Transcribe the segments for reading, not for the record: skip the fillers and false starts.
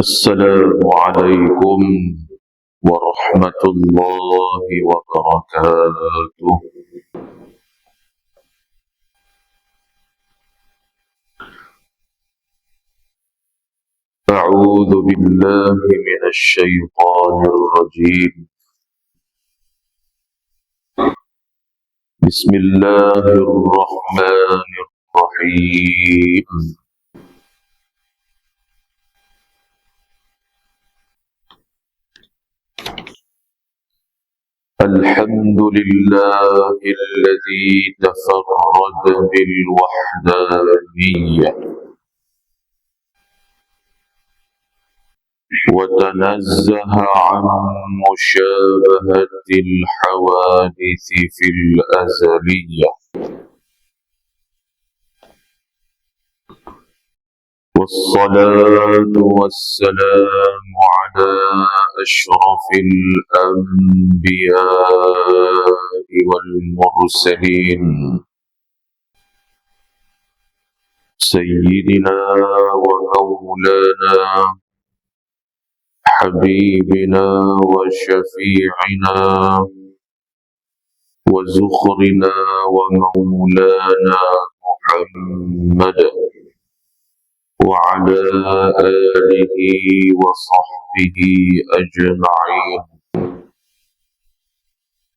السلام عليكم ورحمة الله وبركاته. أعوذ بالله من الشيطان الرجيم. بسم الله الرحمن الرحيم. الحمد لله الذي تفرد بالوحدانية وتنزه عن مشابهة الحوادث في الأزلية، والصلاة والسلام على أشرف الأنبياء والمرسلين سيدنا ومولانا حبيبنا وشفيعنا وزخرنا ومولانا محمد وعلى آله وصحبه أجمعين.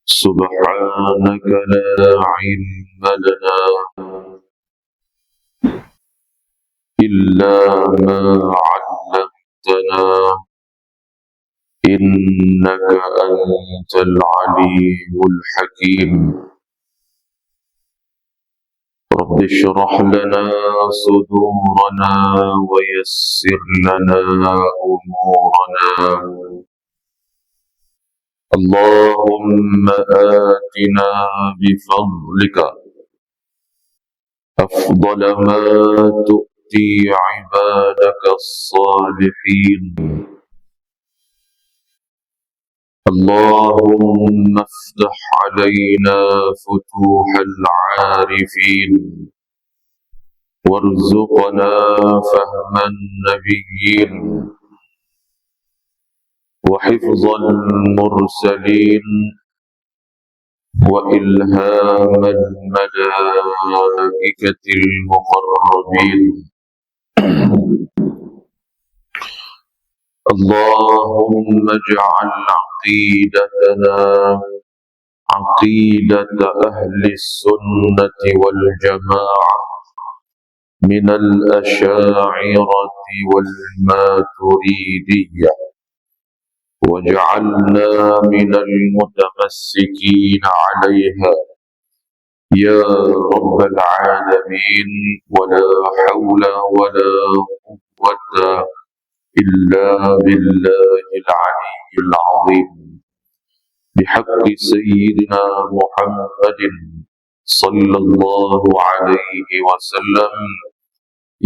سبحانك لا علم لنا إلا ما علمتنا إنك أنت العليم الحكيم. رب اشرح لنا صدورنا ويسر لنا أمورنا. اللهم آتنا بفضلك أفضل ما تؤتي عبادك الصالحين. اللهم افتح علينا فتوح العارفين وارزقنا فهم النبيين وحفظ المرسلين وإلهام الملائكة المقربين. اللهم اجعل عقيدتنا عقيدة أهل السنة والجماعة من الأشاعرة والماتريدية، واجعلنا من المتمسكين عليها يا رب العالمين. ولا حول ولا قوة إلا بالله العلي العظيم، بحق سيدنا محمد صلى الله عليه وسلم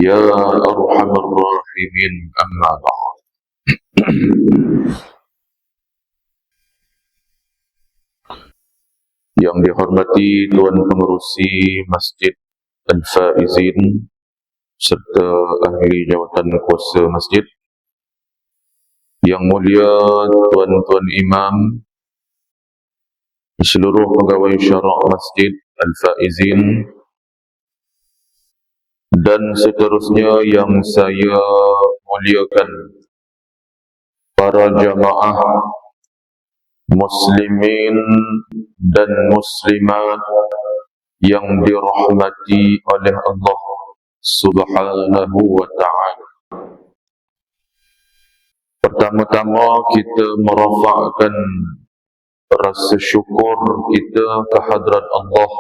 يا أرحم الراحمين. أما بعد. Yang dihormati Tuan Pengerusi Masjid Al-Faizin serta ahli jawatan kuasa masjid, yang mulia Tuan-Tuan Imam, seluruh pegawai syarak Masjid Al-Faizin, dan seterusnya yang saya muliakan, para jamaah muslimin dan muslimat yang dirahmati oleh Allah Subhanahu wa ta'ala. Pertama-tama kita merafakkan rasa syukur kita kehadrat Allah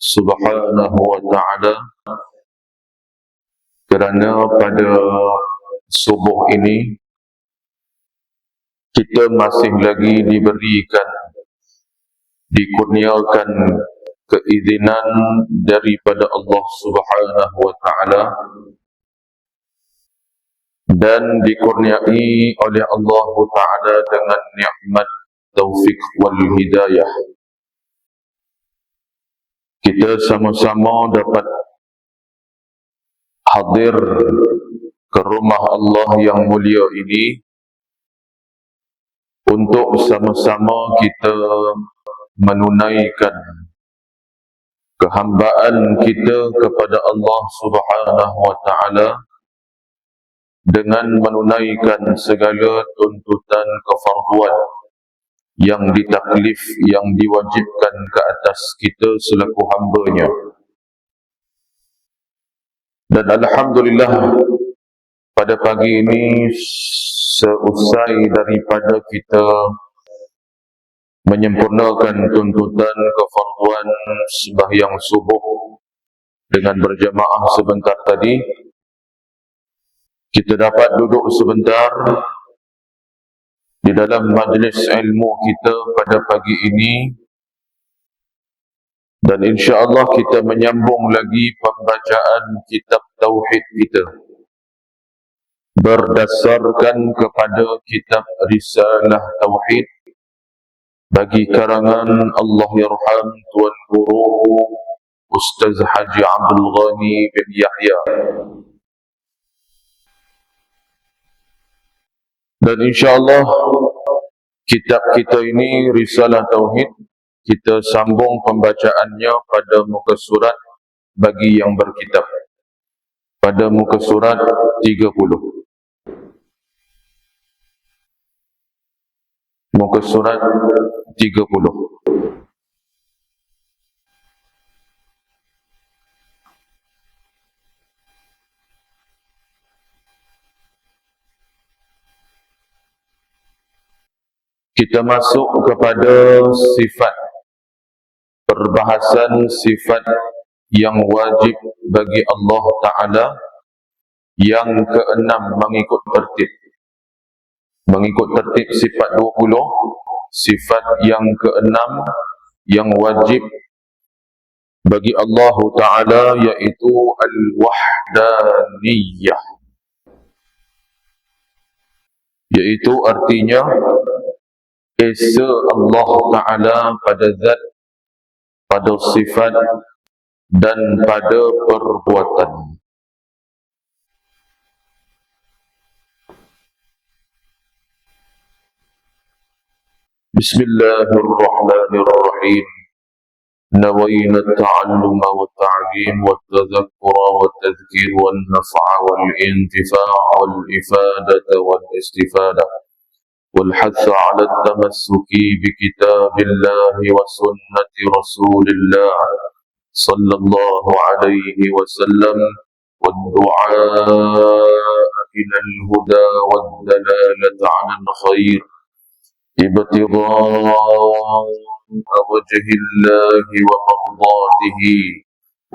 Subhanahu wa ta'ala kerana pada subuh ini kita masih lagi dikurniakan keizinan daripada Allah Subhanahu wa ta'ala dan dikurniai oleh Allah Ta'ala dengan nikmat taufik wal hidayah. Kita sama-sama dapat hadir ke rumah Allah yang mulia ini untuk sama-sama kita menunaikan kehambaan kita kepada Allah Subhanahu wa taala dengan menunaikan segala tuntutan kefarduan yang ditaklif, yang diwajibkan ke atas kita selaku hamba-Nya. Dan alhamdulillah, pada pagi ini seusai daripada kita menyempurnakan tuntutan kefarduan sembahyang subuh dengan berjamaah sebentar tadi, kita dapat duduk sebentar di dalam majlis ilmu kita pada pagi ini, dan insya-Allah kita menyambung lagi pembacaan kitab tauhid kita berdasarkan kepada kitab Risalah Tauhid bagi karangan Allahyarham Tuan Guru Ustaz Haji Abdul Ghani bin Yahya. Dan insya-Allah kitab kita ini Risalah Tauhid, kita sambung pembacaannya pada muka surat bagi yang berkitab, pada muka surat 30. Muka surat 30. Kita masuk kepada sifat, perbahasan sifat yang wajib bagi Allah Ta'ala yang keenam mengikut tertib. Mengikut tertib sifat 20, sifat yang keenam yang wajib bagi Allah Ta'ala yaitu Al-Wahdaniyah, yaitu artinya esa Allah Ta'ala pada zat, pada sifat dan pada perbuatan. Bismillahirrahmanirrahim. نوينا التعلم والتعليم والتذكر والتذكير والنفع والانتفاع والإفادة والاستفادة والحث على التمسك بكتاب الله وسنة رسول الله صلى الله عليه وسلم والدعاء إلى الهدى والدلالة على الخير ابتغاء وجه الله ومرضاته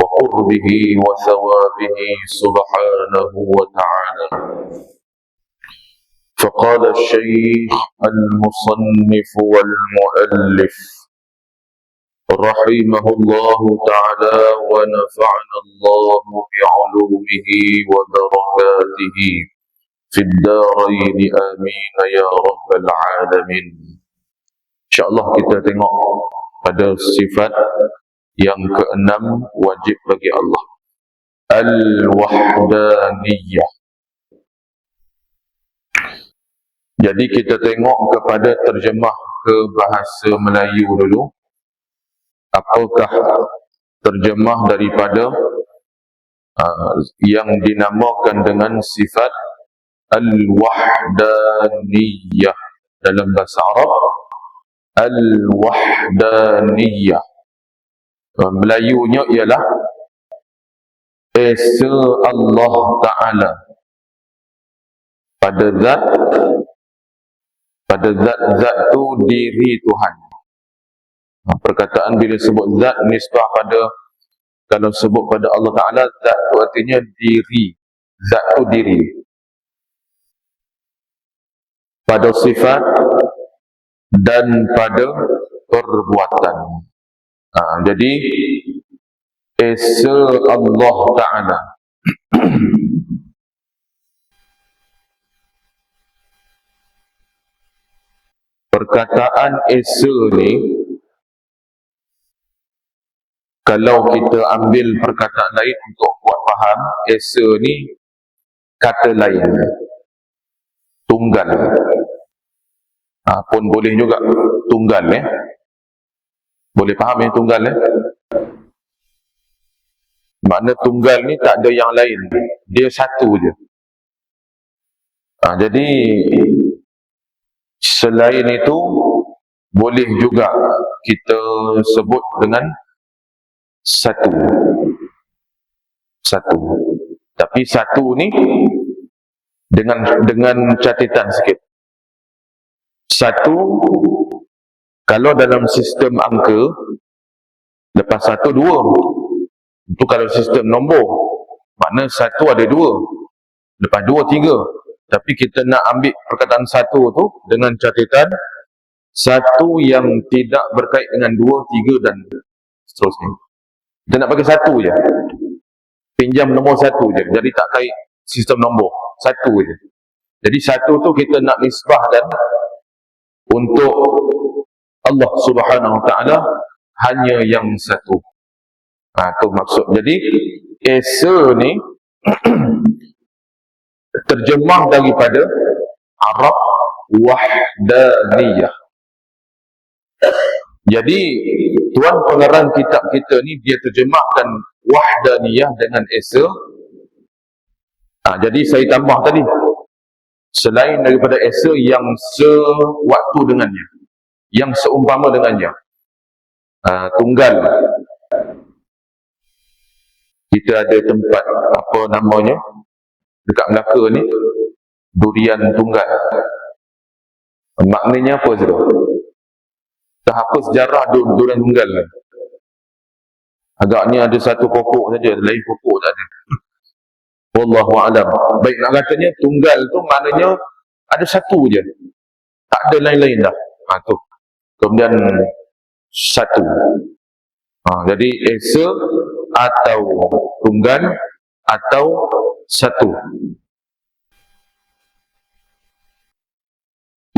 وقربه وثوابه سبحانه وتعالى. فقال الشيخ المصنف والمؤلف رحمه الله تعالى ونفعنا الله بعلومه وبركاته في الدارين آمين يا رب العالمين. InsyaAllah kita tengok pada sifat yang keenam wajib bagi Allah, Al-Wahdaniyah. Jadi kita tengok kepada terjemah ke bahasa Melayu dulu. Apakah terjemah daripada yang dinamakan dengan sifat Al-Wahdaniyah dalam bahasa Arab? Al-Wahdaniyah, Melayunya ialah esa Allah Ta'ala pada zat tu diri Tuhan. Perkataan bila sebut zat nisbah pada, kalau sebut pada Allah Ta'ala, zat tu artinya diri, zat tu diri, pada sifat dan pada perbuatan. Jadi esa Allah Ta'ala. Perkataan esa ni, kalau kita ambil perkataan lain untuk buat faham, esa ni kata lain, tunggal. Pun boleh juga tunggal boleh faham tunggal makna tunggal ni tak ada yang lain, dia satu je. Jadi selain itu boleh juga kita sebut dengan satu. Tapi satu ni dengan catatan sikit. Satu, kalau dalam sistem angka, lepas satu dua. Itu kalau sistem nombor, makna satu ada dua, lepas dua tiga. Tapi kita nak ambil perkataan satu tu dengan catatan satu yang tidak berkait dengan dua, tiga dan seterusnya. Kita nak bagi satu je, pinjam nombor satu je, jadi tak kait sistem nombor, satu je. Jadi satu tu kita nak nisbahkan untuk Allah Subhanahu Wa Taala hanya yang satu. Itu maksud. Jadi Esa ni terjemah daripada Arab wahdaniyah. Jadi tuan pengarang kitab kita ni dia terjemahkan wahdaniyah dengan Esa. Jadi saya tambah tadi, selain daripada Esa yang sewaktu dengannya, yang seumpama dengannya, tunggal. Kita ada tempat apa namanya dekat Melaka ni, durian tunggal. Maknanya apa tu? Tak apa sejarah durian tunggal ni. Agaknya ada satu pokok saja, lain pokok tak ada. Wallahu a'lam. Baik, nak katanya tunggal tu maknanya ada satu je, tak ada lain-lain dah. Tu. Kemudian satu. Jadi Esa atau tunggal atau satu,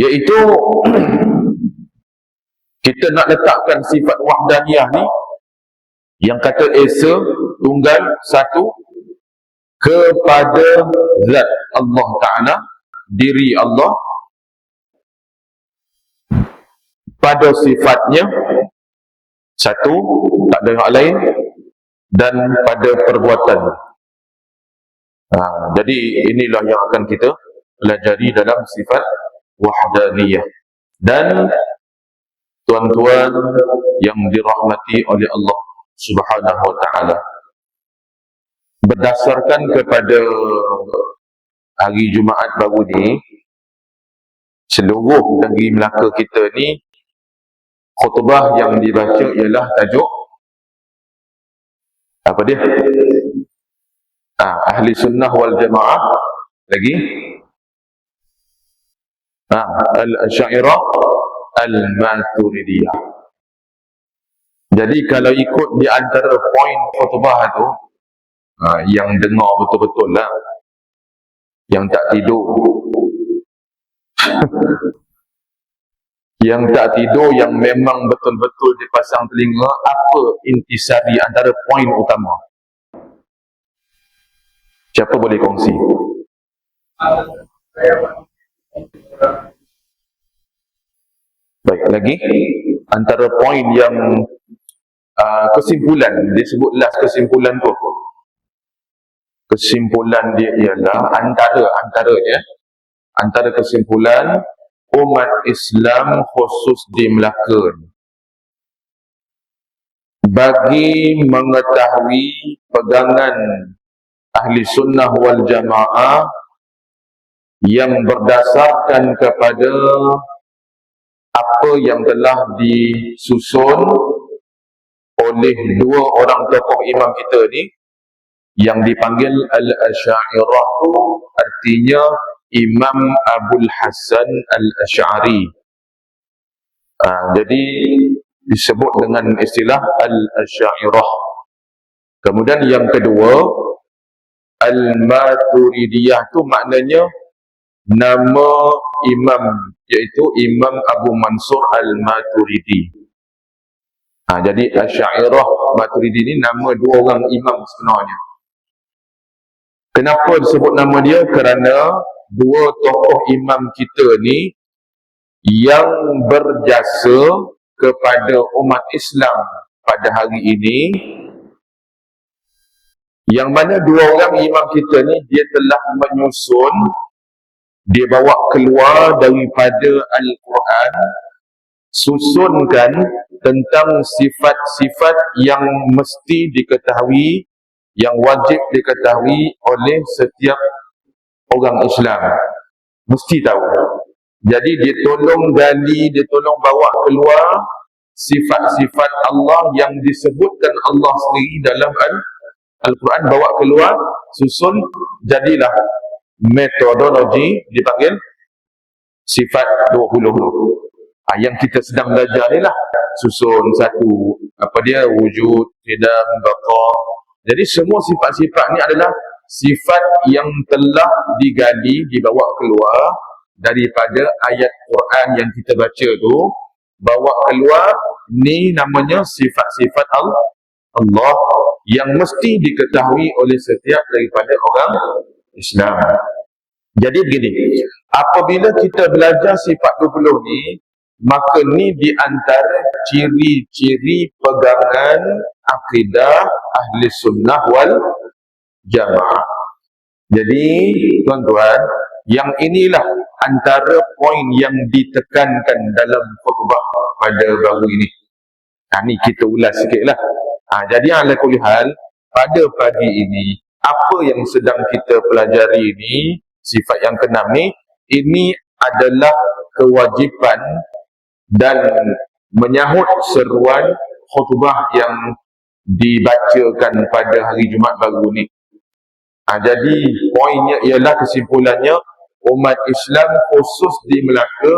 iaitu kita nak letakkan sifat wahdaniyah ni, yang kata Esa, tunggal, satu, kepada zat Allah Ta'ala, diri Allah, pada sifatnya satu, tak ada yang lain, dan pada perbuatan. Jadi inilah yang akan kita pelajari dalam sifat wahdaniyah. Dan tuan-tuan yang dirahmati oleh Allah Subhanahu Wa Taala, berdasarkan kepada hari Jumaat baru ni, seluruh negeri Melaka kita ni, khutbah yang dibaca ialah tajuk apa dia? Ahli sunnah wal jamaah, lagi al-Asy'ariyah al-Maturidiyah. Jadi kalau ikut di antara poin khutbah tu, yang dengar betul-betul lah, yang tak tidur yang tak tidur, yang memang betul-betul dipasang telinga, apa intisari antara poin utama? Siapa boleh kongsi? Baik, lagi antara poin yang kesimpulan, disebut last kesimpulan tu. Kesimpulan dia ialah antara kesimpulan umat Islam khusus di Melaka bagi mengetahui pegangan ahli sunnah wal jamaah yang berdasarkan kepada apa yang telah disusun oleh dua orang tokoh imam kita ni, yang dipanggil Al-Asy'ariyah, tu artinya Imam Abul Hasan Al-Asy'ari. Jadi disebut dengan istilah Al-Asy'ariyah. Kemudian yang kedua, Al-Maturidiyah tu maknanya nama imam, iaitu Imam Abu Mansur Al-Maturidi. Jadi Asy'ariyah, Maturidi ni nama dua orang imam sebenarnya. Kenapa disebut nama dia? Kerana dua tokoh imam kita ni yang berjasa kepada umat Islam pada hari ini, yang mana dua orang imam kita ni dia telah menyusun, dia bawa keluar daripada Al-Quran, susunkan tentang sifat-sifat yang mesti diketahui, yang wajib diketahui oleh setiap orang Islam, mesti tahu. Jadi dia tolong gali, dia tolong bawa keluar sifat-sifat Allah yang disebutkan Allah sendiri dalam Al-Quran, bawa keluar, susun, jadilah metodologi dipanggil sifat 20. Yang kita sedang belajar ni lah, susun satu, apa dia, wujud, qidam, baqa. Jadi semua sifat-sifat ni adalah sifat yang telah digali, dibawa keluar daripada ayat Quran yang kita baca tu, bawa keluar, ni namanya sifat-sifat Allah yang mesti diketahui oleh setiap daripada orang Islam. Jadi begini, apabila kita belajar sifat 20 ni, maka ni di antara ciri-ciri pegangan akidah ahli sunnah wal jamaah. Jadi tuan-tuan, yang inilah antara poin yang ditekankan dalam khutbah pada baru ini. Ni kita ulas sikit lah. Jadi ala kulli hal, pada pagi ini, apa yang sedang kita pelajari ini, sifat yang keenam ni, ini adalah kewajipan dan menyahut seruan khutbah yang dibacakan pada hari Jumaat baru ni. Jadi poinnya ialah, kesimpulannya, umat Islam khusus di Melaka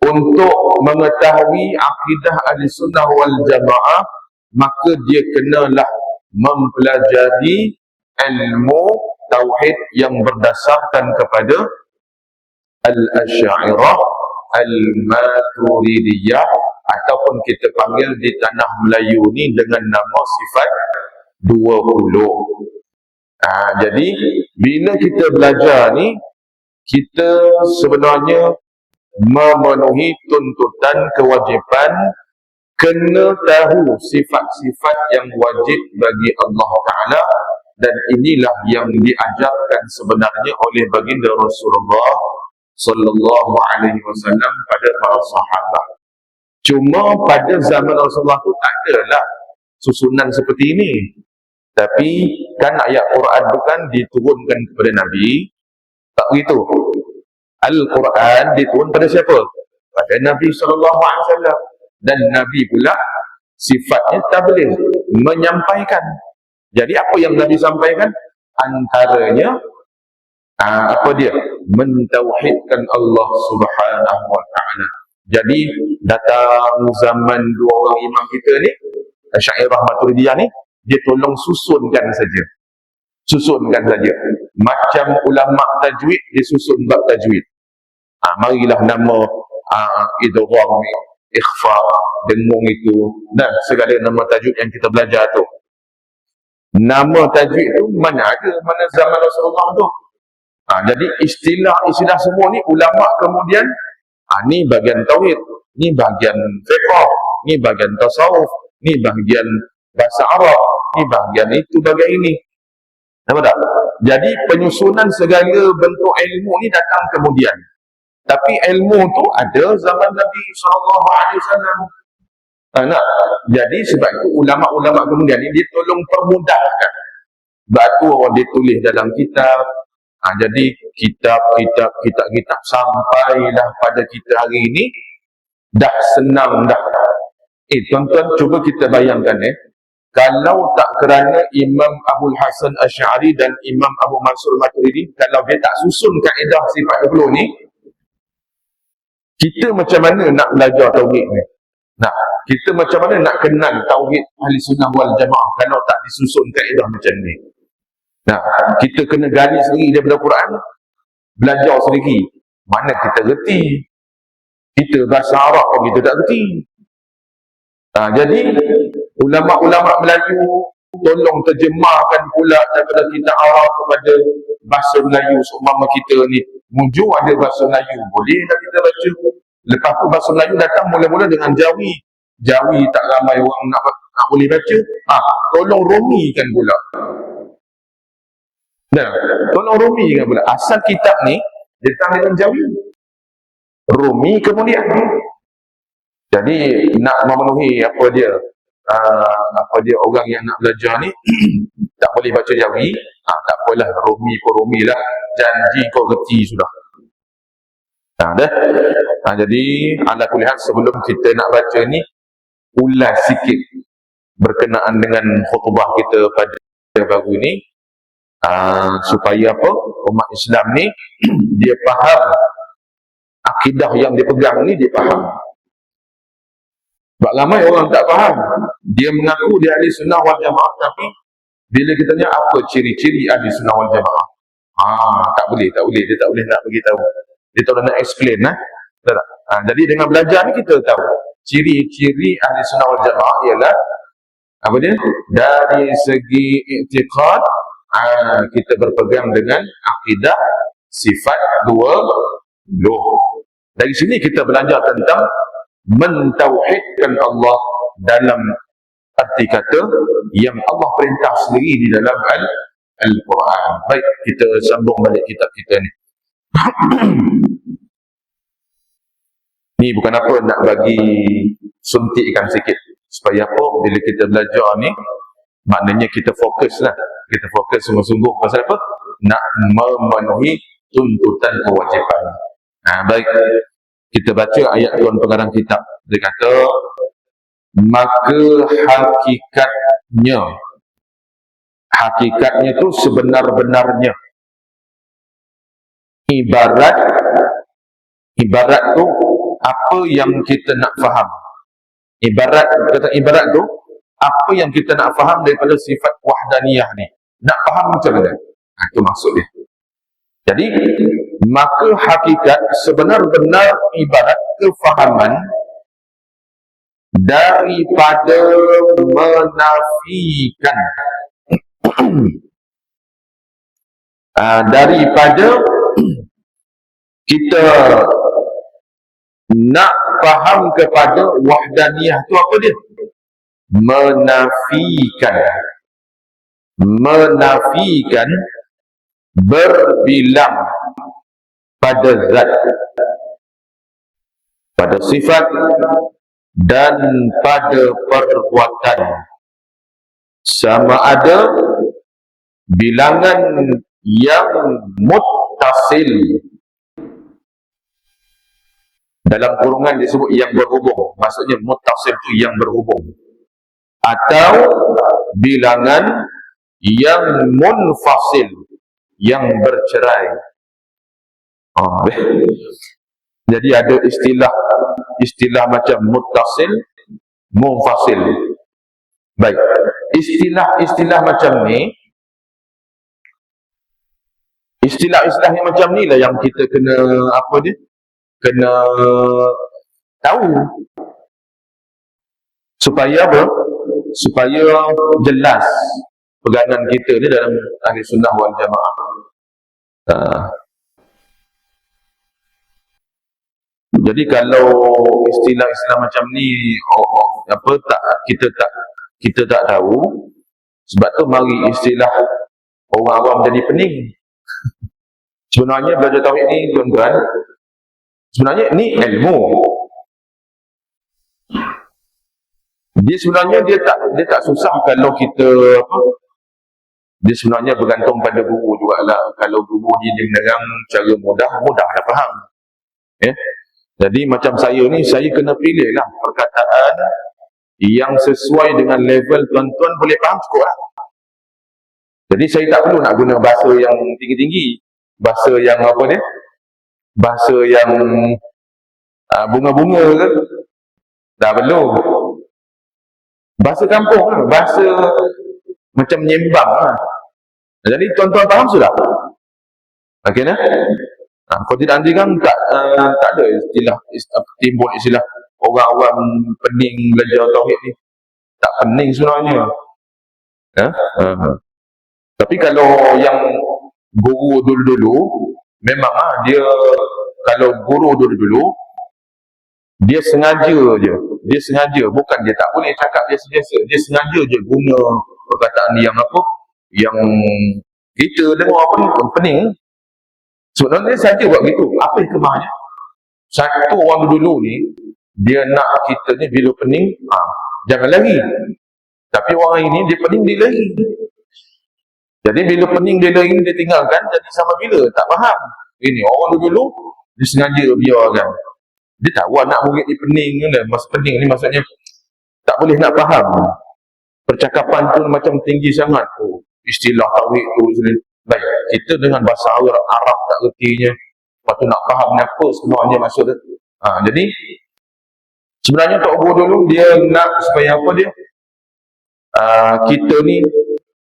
untuk mengetahui akidah Ahlussunnah wal Jamaah, maka dia kenalah mempelajari ilmu tauhid yang berdasarkan kepada Al-Asy'ariyah, Al-Maturidiyah, ataupun kita panggil di tanah Melayu ni dengan nama sifat 20. Jadi bila kita belajar ni, kita sebenarnya memenuhi tuntutan kewajipan kena tahu sifat-sifat yang wajib bagi Allah Ta'ala, dan inilah yang diajarkan sebenarnya oleh baginda Rasulullah Sallallahu Alaihi Wasallam pada para sahabat. Cuma pada zaman Rasulullah tu tak adalah susunan seperti ini. Tapi kan ayat Quran tu kan diturunkan kepada Nabi, tak begitu. Al-Quran diturun pada siapa? Pada Nabi Sallallahu Alaihi Wasallam. Dan Nabi pula sifatnya tabligh, menyampaikan. Jadi apa yang Nabi sampaikan? Antaranya apa dia? Mentauhidkan Allah Subhanahu wa Ta'ala. Jadi datang zaman dua orang imam kita ni, Asy'ariyah Maturidiyah ni, dia tolong susunkan saja. Susunkan saja. Macam ulama tajwid, dia susun bab tajwid. Marilah nama idgham, ikhfa, dengung itu, dan segala nama tajwid yang kita belajar tu. Nama tajwid tu mana ada, mana zaman Rasulullah tu. Jadi istilah semua ni ulama kemudian, ni bahagian tauhid, ni bahagian fiqh, ni bahagian tasawuf, ni bahagian bahasa Arab, ni bahagian itu, bahagian ini. Nampak tak? Jadi penyusunan segala bentuk ilmu ni datang kemudian. Tapi ilmu tu ada zaman Nabi SAW. Jadi sebab itu ulama-ulama kemudian ni dia tolong permudahkan. Sebab tu orang dia tulis dalam kitab. Jadi kitab sampailah pada kita hari ini dah senang dah. Tuan-tuan cuba kita bayangkan kalau tak kerana Imam Abul Hasan Asy'ari dan Imam Abu Mansur Maturidi, kalau dia tak susun kaedah sifat 20 ni, kita macam mana nak belajar tauhid ni? Kita macam mana nak kenal tauhid Ahlussunnah wal Jamaah kalau tak disusun kaedah macam ni? Kita kena gali sendiri daripada Quran, belajar sendiri. Mana kita reti? Kita bahasa Arab pun kita tak reti. Jadi ulama-ulama Melayu tolong terjemahkan pula daripada kitab Arab kepada bahasa Melayu. Seumpama kita ni Muju ada bahasa Melayu, bolehlah kita baca. Lepas tu bahasa Melayu datang mula-mula dengan Jawi. Jawi tak ramai orang nak boleh baca. Tolong romikan pula. Nah, tolong romikan pula. Asal kitab ni datang dengan Jawi. Rumi kemudian. Jadi nak memenuhi apa dia orang yang nak belajar ni tak boleh baca Jawi, tak apalah, Rumi pun Rumi lah, janji kau reti sudah. Jadi ala kulli hal, sebelum kita nak baca ni ulas sikit berkenaan dengan khutbah kita pada baru ni, supaya apa, umat Islam ni dia faham akidah yang dia pegang ni, dia faham. Sebab ramai orang tak faham. Dia mengaku dia ahli sunnah wal jamaah, tapi bila kita tanya apa ciri-ciri ahli sunnah wal jamaah, tak boleh, dia tak boleh nak bagi tahu. Dia tak boleh nak explain. Jadi dengan belajar ni kita tahu ciri-ciri ahli sunnah wal jamaah ialah apa dia? Dari segi i'tiqad, kita berpegang dengan akidah sifat dua loh. Dari sini kita belajar tentang mentauhidkan Allah dalam arti kata yang Allah perintah sendiri di dalam Al-Quran. Baik, kita sambung balik kitab kita ni. Ni bukan apa, nak bagi suntikkan sikit supaya apa, bila kita belajar ni maknanya kita fokus lah, kita fokus sungguh-sungguh. Pasal apa? Nak memenuhi tuntutan kewajipan. Baik, kita baca ayat tuan pengarang kitab. Dia kata, maka hakikatnya itu sebenar-benarnya. Ibarat tu apa yang kita nak faham. Ibarat tu apa yang kita nak faham daripada sifat wahdaniyah ni. Nak faham macam mana? Itu maksud dia. Jadi maka hakikat sebenar-benar ibarat kefahaman daripada menafikan daripada kita nak faham kepada wahdaniyah tu apa dia? Menafikan berbilang pada zat, pada sifat dan pada perbuatan, sama ada bilangan yang muttasil, dalam kurungan disebut yang berhubung, maksudnya muttasil itu yang berhubung, atau bilangan yang munfasil, yang bercerai. Jadi ada istilah macam muttasil, munfasil. Baik, istilah macam ni, istilah yang macam ni lah yang kita kena kena tahu supaya apa? Supaya jelas pegangan kita ni dalam ahli sunnah wal jamaah. Jadi kalau istilah macam ni kita tak tahu, sebab tu mari istilah orang awam jadi pening. Sebenarnya belajar tauhid ni tuan-tuan, sebenarnya ni ilmu. Dia sebenarnya dia tak susah kalau kita dia sebenarnya bergantung pada guru jugalah. Kalau guru dia menerang cara mudah dah faham. Jadi macam saya ni, saya kena pilih lah perkataan yang sesuai dengan level tuan-tuan boleh faham cukup lah. Jadi saya tak perlu nak guna bahasa yang tinggi-tinggi, bahasa yang bahasa yang bunga-bunga ke, tak perlu. Bahasa kampung lah, bahasa macam menyembang lah. Jadi tuan-tuan faham sudah? Okey nah? Kalau tidak nanti kan tak ada timbul istilah orang-orang pening belajar tauhid ni. Tak pening sebenarnya. Ha? Tapi kalau yang guru dulu-dulu, memang dia, kalau guru dulu-dulu, dia sengaja je. Dia sengaja, bukan dia tak boleh cakap dia sentiasa. Dia sengaja je guna perkataan yang apa, yang kita dengar apa ni, pening. Sebenarnya dia saja buat gitu. Apa hikmahnya? Satu orang dulu ni, dia nak kita ni bila pening, jangan lari. Tapi orang ini dia pening, dia lari. Jadi bila pening dia lari, dia tinggalkan, jadi sama bila tak faham. Ini orang dulu dia sengaja biarkan. Dia tahu anak murid ni pening kan, masa pening ni maksudnya tak boleh nak faham. Percakapan tu macam tinggi sangat. Istilah tauhid tu. Baik, kita dengan bahasa Arab tak retinya. Lepas tu nak faham apa sebenarnya maksud dia. Jadi sebenarnya Tok Guru dulu dia nak supaya apa dia? Kita ni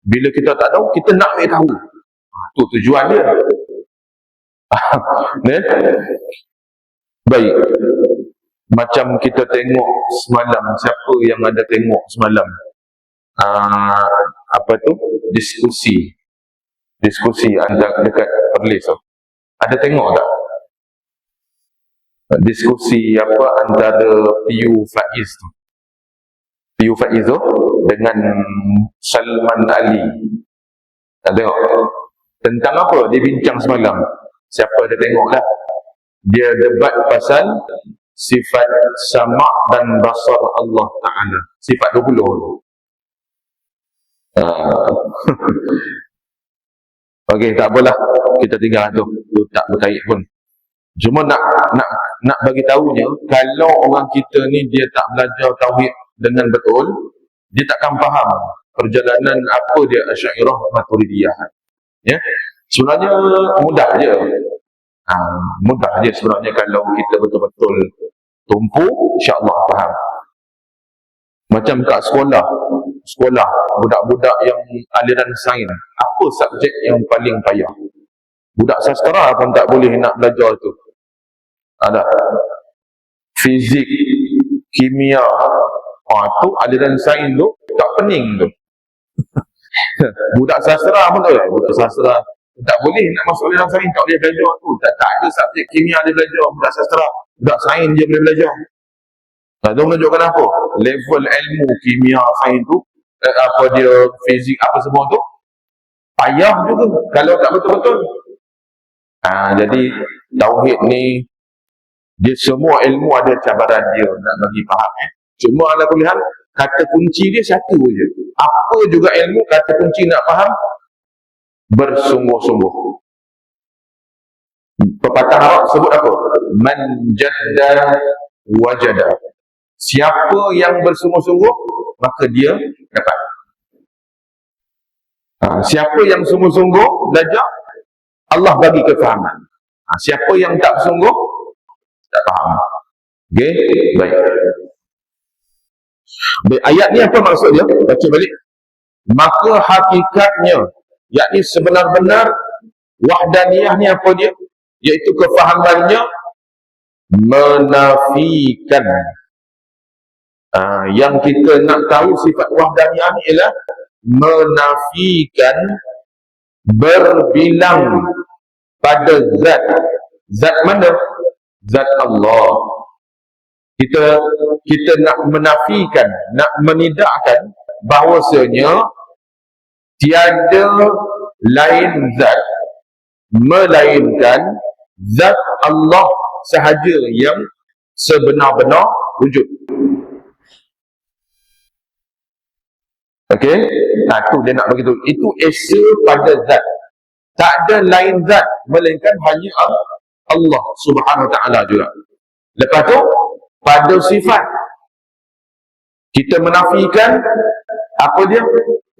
bila kita tak tahu, kita nak tahu. Tu tujuan dia. Baik. Macam kita tengok semalam, siapa yang ada tengok semalam? Apa tu? Diskusi antara dekat Perlis tu. Ada tengok tak? Diskusi apa antara Piyu Faiz tu. Piyu Faiz tu dengan Salman Ali. Tak tengok? Tentang apa dia bincang semalam? Siapa ada tengok lah? Dia debat pasal sifat sama' dan basar Allah Ta'ala. Sifat 20 tu. Okey, tak apalah. Kita tinggal tu. Tu tak berkait pun. Cuma nak bagi tahunya, kalau orang kita ni dia tak belajar tauhid dengan betul, dia takkan faham perjalanan apa dia Asy'ariyah Maturidiyah. Ya. Sebenarnya mudah je. Mudah je sebenarnya kalau kita betul-betul tumpu, insya-Allah faham. Macam kat sekolah budak-budak yang aliran sains, apa subjek yang paling payah? Budak sastra pun tak boleh nak belajar tu. Ada fizik, kimia, tu aliran sains tu tak pening tu. Budak sastra pun tak boleh. Budak sastra tak boleh nak masuk aliran sains, tak boleh belajar tu. Tak ada subjek kimia dia belajar, budak sastra. Budak sains dia boleh belajar. Itu menunjukkan apa? Level ilmu kimia sains tu, apa dia fizik apa semua tu payah juga kalau tak betul-betul. Jadi tauhid ni dia semua ilmu ada cabaran dia nak bagi faham. Cuma ala kulli hal kata kunci dia satu je. Apa juga ilmu, kata kunci nak faham bersungguh-sungguh. Pepatah Arab sebut apa? Man jadda wajada. Siapa yang bersungguh-sungguh, maka dia dapat. Siapa yang sungguh-sungguh belajar, Allah bagi kefahaman. Siapa yang tak bersungguh, tak faham. Okey, baik. Ayat ni apa maksud dia? Baca balik. Maka hakikatnya, yakni sebenar-benar wahdaniyah ni apa dia? Iaitu kefahamannya menafikan. Yang kita nak tahu sifat wahdaniyah ni ialah menafikan berbilang pada zat. Zat mana? Zat Allah. Kita nak menafikan, nak menidakkan bahawasanya tiada lain zat melainkan zat Allah sahaja yang sebenar-benar wujud. Okey? Tu dia nak begitu. Itu esa pada zat. Tak ada lain zat melainkan hanya Allah Subhanahu Wa Taala juga. Lepas tu pada sifat kita menafikan apa dia?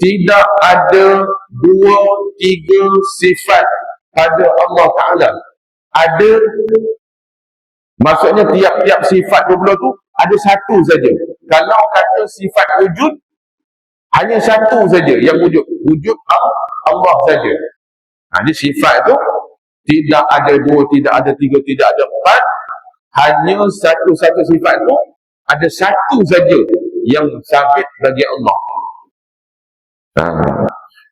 Tidak ada 2-3 sifat pada Allah Taala. Ada, maksudnya tiap-tiap sifat 20 tu ada satu saja. Kalau kata sifat wujud, hanya satu saja yang wujud. Wujud Allah saja. Jadi sifat tu tidak ada 2, tidak ada 3, tidak ada 4. Hanya satu-satu sifat tu ada satu saja yang sabit bagi Allah.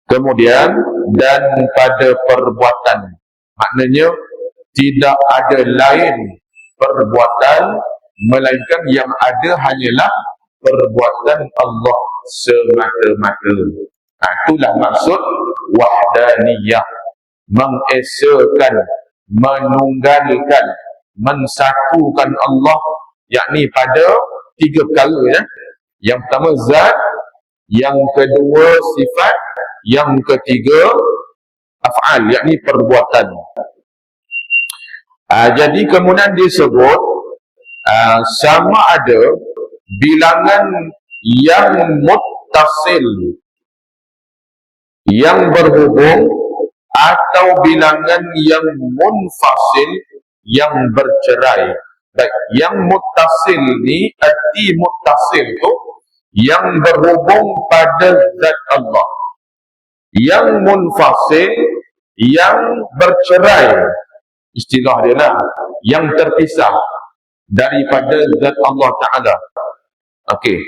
Kemudian dan pada perbuatan, maknanya tidak ada lain perbuatan melainkan yang ada hanyalah perbuatan Allah semata-mata. Itulah maksud wahdaniyah, mengesakan, menunggalkan, mensatukan Allah, yakni pada tiga perkara ya. Yang pertama zat, yang kedua sifat, yang ketiga af'al, yakni perbuatan. Jadi kemudian disebut sama ada bilangan yang muttasil, yang berhubung, atau bilangan yang munfasil, yang bercerai. Baik, yang muttasil ni, arti muttasil tu yang berhubung pada zat Allah. Yang munfasil, yang bercerai, istilah dia lah, yang terpisah daripada zat Allah Ta'ala. Okey.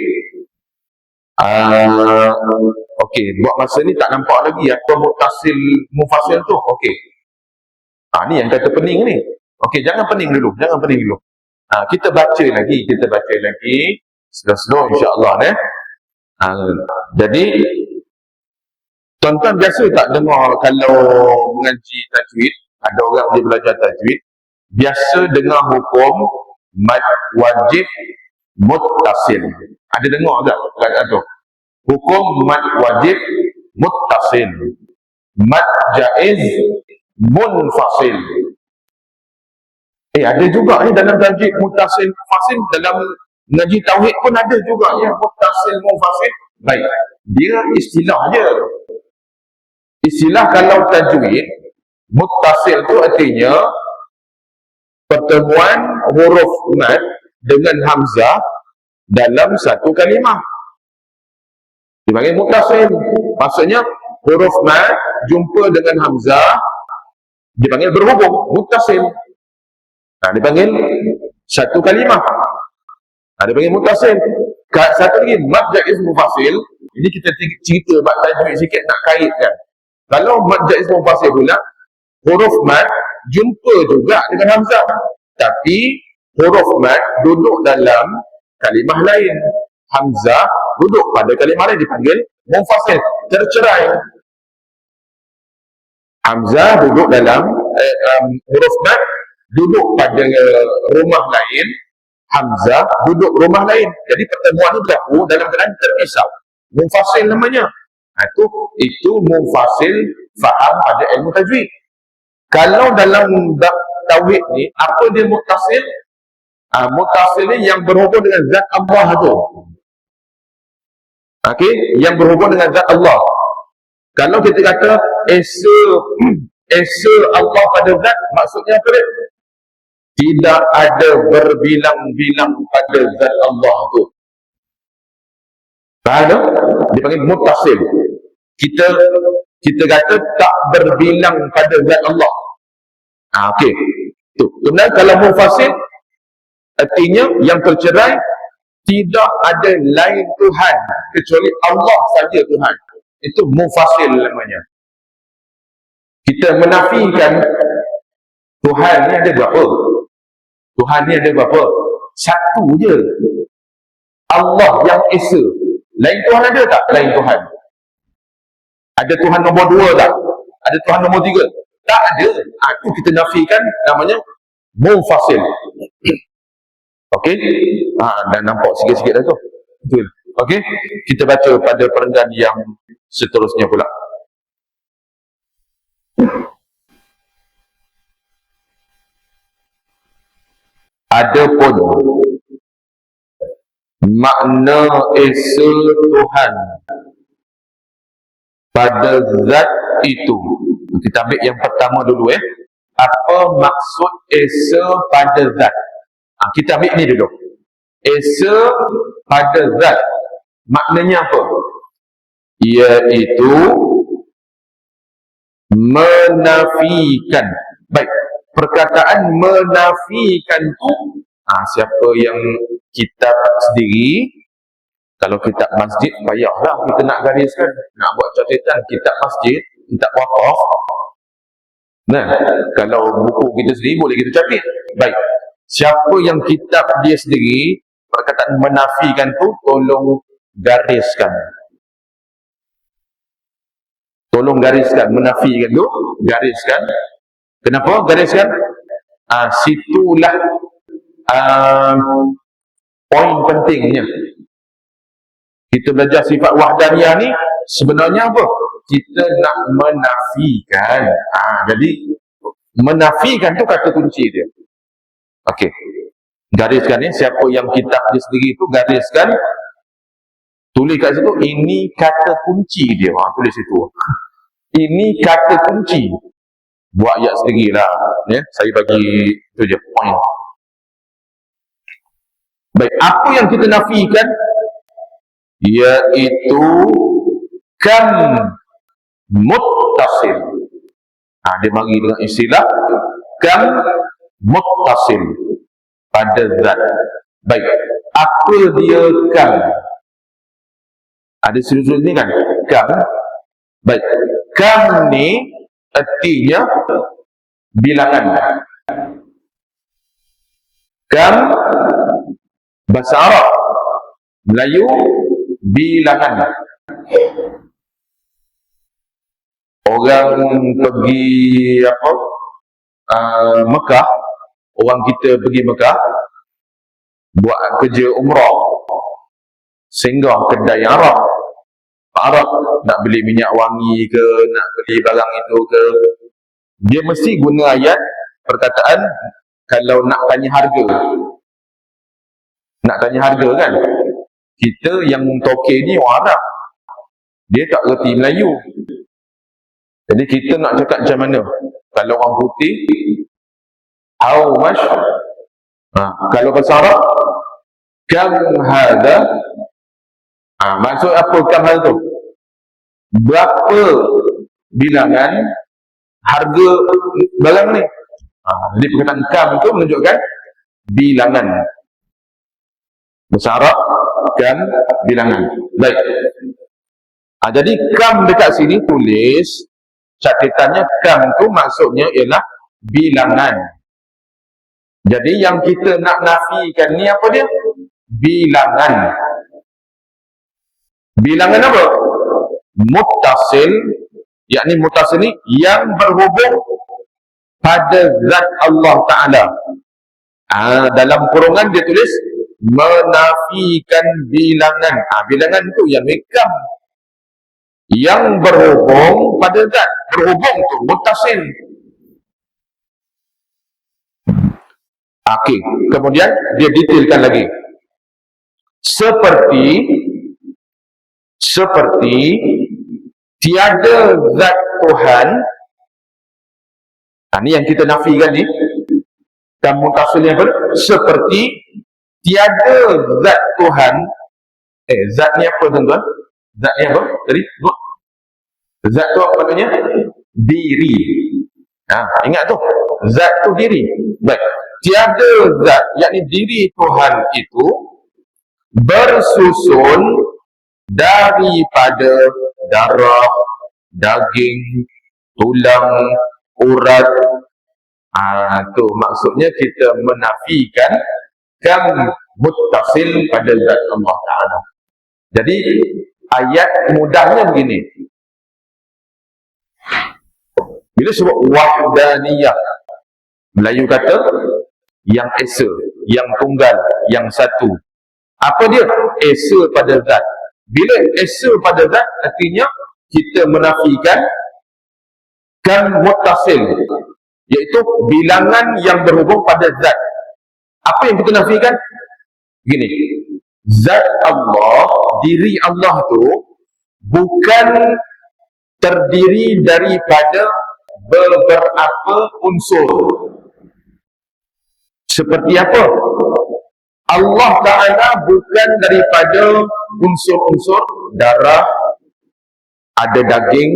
Okey, buat masa ni tak nampak lagi apa muttasil munfasil tu. Okey. Ni yang kata pening ni. Okey, jangan pening dulu, jangan pening dulu. Kita baca lagi slow-slow insya-Allah ni. Jadi tuan-tuan biasa tak dengar kalau mengaji tajwid, ada orang dia belajar tajwid, biasa dengar hukum mad wajib muttasil. Ada dengar tak kata tu? Hukum mad wajib muttasil, mad jaiz munfasil. Ada juga ni dalam tajwid muttasil munfasil, dalam mengaji tauhid pun ada juga ya, muttasil munfasil. Baik, dia istilah je. Istilah kalau tajwid muttasil tu artinya pertemuan huruf mad dengan hamzah dalam satu kalimah. Dipanggil muttasil. Maksudnya huruf mad jumpa dengan hamzah dipanggil berhubung, muttasil. Dipanggil satu kalimah. Dipanggil muttasil. Satu lagi mad jaiz munfasil. Ini kita cerita bab tajwid sikit nak kaitkan. Kalau mad jaiz munfasil pula, huruf mad jumpa juga dengan hamzah, tapi huruf mad duduk dalam kalimah lain, hamzah duduk pada kalimah lain, dipanggil munfasil, tercerai. Hamzah duduk dalam huruf mad duduk pada rumah lain, hamzah duduk rumah lain. Jadi pertemuan itu berlaku dalam keadaan terpisah, munfasil namanya. Itu munfasil faham pada ilmu tajwid. Kalau dalam tauhid ni, apa dia muttasil? Muttasil ni yang berhubung dengan zat Allah tu. Okey, yang berhubung dengan zat Allah. Kalau kita kata esa Allah pada zat, maksudnya apa dia? Tidak ada berbilang-bilang pada zat Allah tu. Faham? Dipanggil muttasil. Kita kata tak berbilang pada zat Allah. Okey. Tu. Kemudian kalau munfasil, artinya yang tercerai, tidak ada lain Tuhan kecuali Allah saja Tuhan. Itu munfasil namanya. Kita menafikan Tuhan ni ada berapa? Tuhan ni ada berapa? Satu je. Allah yang esa. Lain Tuhan ada tak? Lain Tuhan. Ada Tuhan nombor 2 tak? Ada Tuhan nombor 3? Tak ada. Itu kita nafikan, namanya munfasil. Okey? Dah nampak sikit-sikit dah tu. Betul. Okey? Kita baca pada perenggan yang seterusnya pula. Adapun makna esa Tuhan pada zat itu, kita ambil yang pertama dulu apa maksud esa pada zat? Kita ambil ni dulu. Esa pada zat maknanya apa? Iaitu menafikan. Baik, perkataan menafikan tu siapa yang kitab sendiri Kalau kitab masjid, payahlah kita nak gariskan, nak buat catatan kitab masjid, kitab wakaf. Nah, kalau buku kita sendiri boleh kita catat. Baik. Siapa yang kitab dia sendiri, perkataan menafikan tu, tolong gariskan. Tolong gariskan, menafikan tu, gariskan. Kenapa gariskan? Situlah poin pentingnya. Kita belajar sifat wahdaniyah ni sebenarnya apa? Kita nak menafikan. Jadi menafikan tu kata kunci dia. Okey. Gariskan ni, siapa yang kitab dia sendiri tu gariskan, tulis kat situ, ini kata kunci dia. Tulis situ. Ini kata kunci. Buat ayat sendirilah. Ya, saya bagi itu je poin. Baik, apa yang kita nafikan? Iaitu kam muttasil. Dia bagi dengan istilah kam muttasil pada zat. Baik, apa dia kam? Ada sudut-sudut ni kan? Kam. Baik, kam ni artinya bilangan. Kam bahasa Arab, Melayu bilangan. Orang pergi Mekah, orang kita pergi Mekah buat kerja umrah, singgah kedai Arab nak beli minyak wangi ke, nak beli barang itu ke, dia mesti guna ayat perkataan kalau nak tanya harga kan. Kita yang tokek ni orang Arab, dia tak reti Melayu. Jadi kita nak cakap macam mana? Kalau orang putih, how much? Kalau bahasa Arab, kam hada. Maksud apa kam hada tu? Berapa bilangan harga barang ni? Jadi perkataan kam tu menunjukkan bilangan. Bahasa Arab, kam bilangan. Baik. Jadi kam dekat sini tulis, catatannya kam tu maksudnya ialah bilangan. Jadi yang kita nak nafikan ni apa dia? Bilangan. Bilangan apa? Muttasil, yakni muttasil ni yang berhubung pada zat Allah Ta'ala. Dalam kurungan dia tulis menafikan bilangan. Bilangan tu yang kam, yang berhubung pada zat. Berhubung tu muttasil. Okey, kemudian dia detailkan lagi. Seperti tiada zat Tuhan. Ni yang kita nafikan ni. Dan mutasilnya apa? Seperti tiada zat Tuhan. Zat ni apa tuan-tuan? Zat ni apa? Tadi zat tu apa namanya? Diri. Ingat tu. Zat tu diri. Baik. Tiada zat, yakni diri Tuhan itu bersusun daripada darah, daging, tulang, urat. Tu maksudnya kita menafikan kam muttasil pada zat Allah Ta'ala. Jadi ayat mudahnya begini. Bila sebut wahdaniyah, Melayu kata yang esa, yang tunggal, yang satu. Apa dia? Esa pada zat. Bila esa pada zat, artinya kita menafikan kan muttasil, iaitu bilangan yang berhubung pada zat. Apa yang kita nafikan? Gini, zat Allah, diri Allah tu bukan terdiri daripada beberapa unsur. Seperti apa? Allah Ta'ala bukan daripada unsur-unsur darah, ada daging,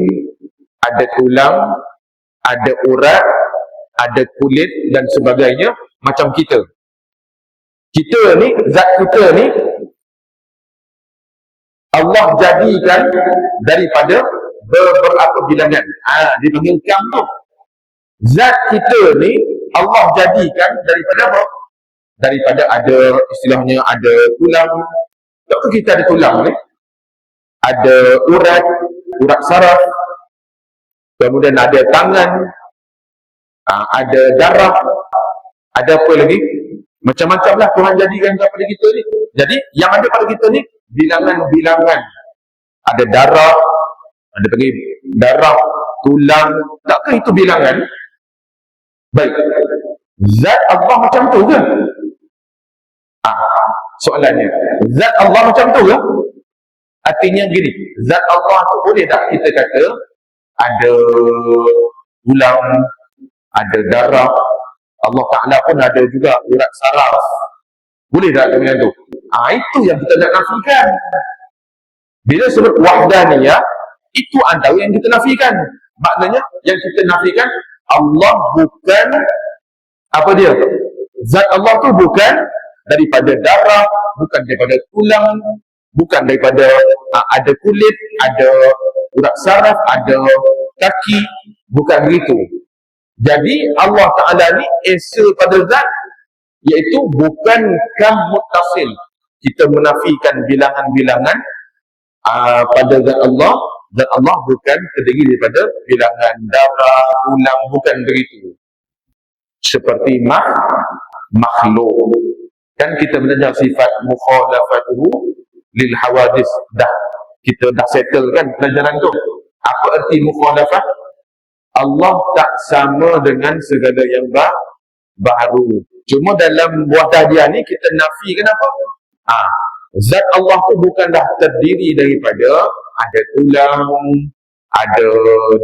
ada tulang, ada urat, ada kulit dan sebagainya, macam kita. Kita ni, zat kita ni Allah jadikan daripada beberapa bilangan. Dipanggil kam tu. Zat kita ni Allah jadikan daripada apa? Daripada ada, istilahnya ada tulang. Tahu kita ada tulang ni? Ada urat saraf. Kemudian ada tangan. Ada darah. Ada apa lagi? Macam-macam lah Tuhan jadikan kepada kita ni. Jadi yang ada pada kita ni bilangan-bilangan. Ada darah, ada panggil darah, tulang. Takkah itu bilangan? Baik. Zat Allah macam tu ke? Soalannya, zat Allah macam tu ke? Artinya gini, zat Allah tu boleh tak kita kata ada tulang, ada darah, Allah Ta'ala pun ada juga urat saraf. Boleh tak dengan tu? Itu yang kita nak nafikan. Bila sebut wahdaniyah, itu antara yang kita nafikan. Maknanya yang kita nafikan, Allah bukan, apa dia? Zat Allah tu bukan daripada darah, bukan daripada tulang, bukan daripada ada kulit, ada urat saraf, ada kaki, bukan begitu. Jadi Allah Ta'ala ni esa pada zat, iaitu bukan kam muttasil. Kita menafikan bilangan-bilangan pada zat Allah. Zat Allah bukan terdiri daripada bilangan darah, tulang, bukan begitu. Seperti makhluk. Kan kita belajar sifat mukhalafatuhu lil hawadis. Kita dah settle kan pelajaran tu. Apa erti mukhalafah? Allah tak sama dengan segala yang baru. Cuma dalam wahdah dia ni kita nafikan apa? Zat Allah tu bukanlah terdiri daripada ada tulang, ada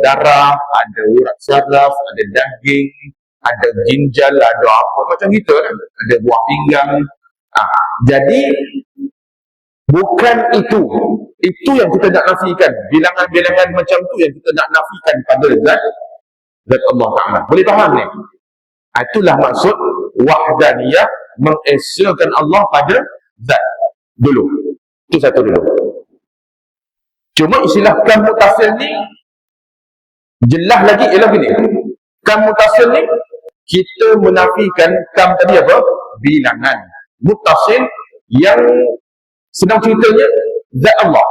darah, ada urat saraf, ada daging, ada ginjal, ada apa macam kita kan, ada buah pinggang. Jadi bukan itu yang kita nak nafikan. Bilangan-bilangan macam tu yang kita nak nafikan pada zat Allah Ta'ala. Boleh faham ni? Itulah maksud wahdaniyah, mengesakan Allah pada zat dulu. Itu satu dulu. Cuma istilah kam mutasil ni jelas lagi ialah gini. Kam mutasil ni kita menafikan kam tadi apa? Bilangan. Mutasil yang sedang ceritanya zat Allah.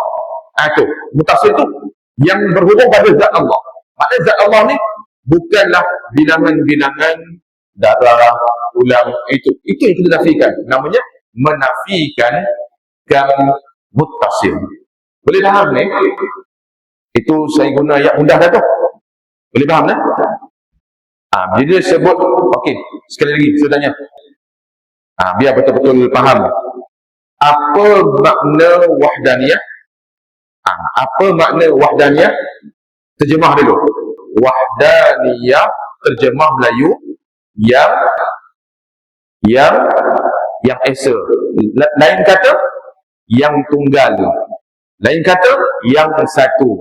Itu mutasil tu yang berhubung pada zat Allah. Maknanya zat Allah ni bukanlah bilangan-bilangan darah, tulang, itu yang kita nafikan. Namanya menafikan kam muttasil. Boleh faham ni? Itu saya guna ayat mudah dah tu. Boleh faham ni? Bila dia sebut, okey, sekali lagi saya tanya. Biar betul-betul faham. Apa makna wahdaniyah? Apa makna wahdaniyah? Terjemah dulu. Wahdaniyah terjemah Melayu yang esa. Lain kata yang tunggal. Lain kata yang satu.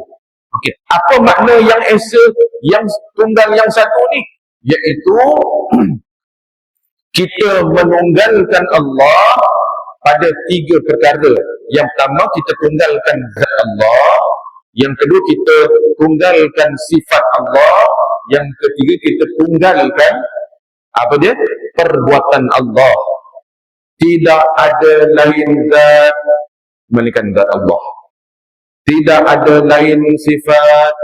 Okey, apa makna yang esa, yang tunggal, yang satu ni? Iaitu kita menunggalkan Allah pada tiga perkara. Yang pertama, kita tunggalkan zat Allah. Yang kedua, kita tunggalkan sifat Allah. Yang ketiga, kita tunggalkan apa dia? Perbuatan Allah. Tidak ada lain zat melainkan zat Allah. Tidak ada lain sifat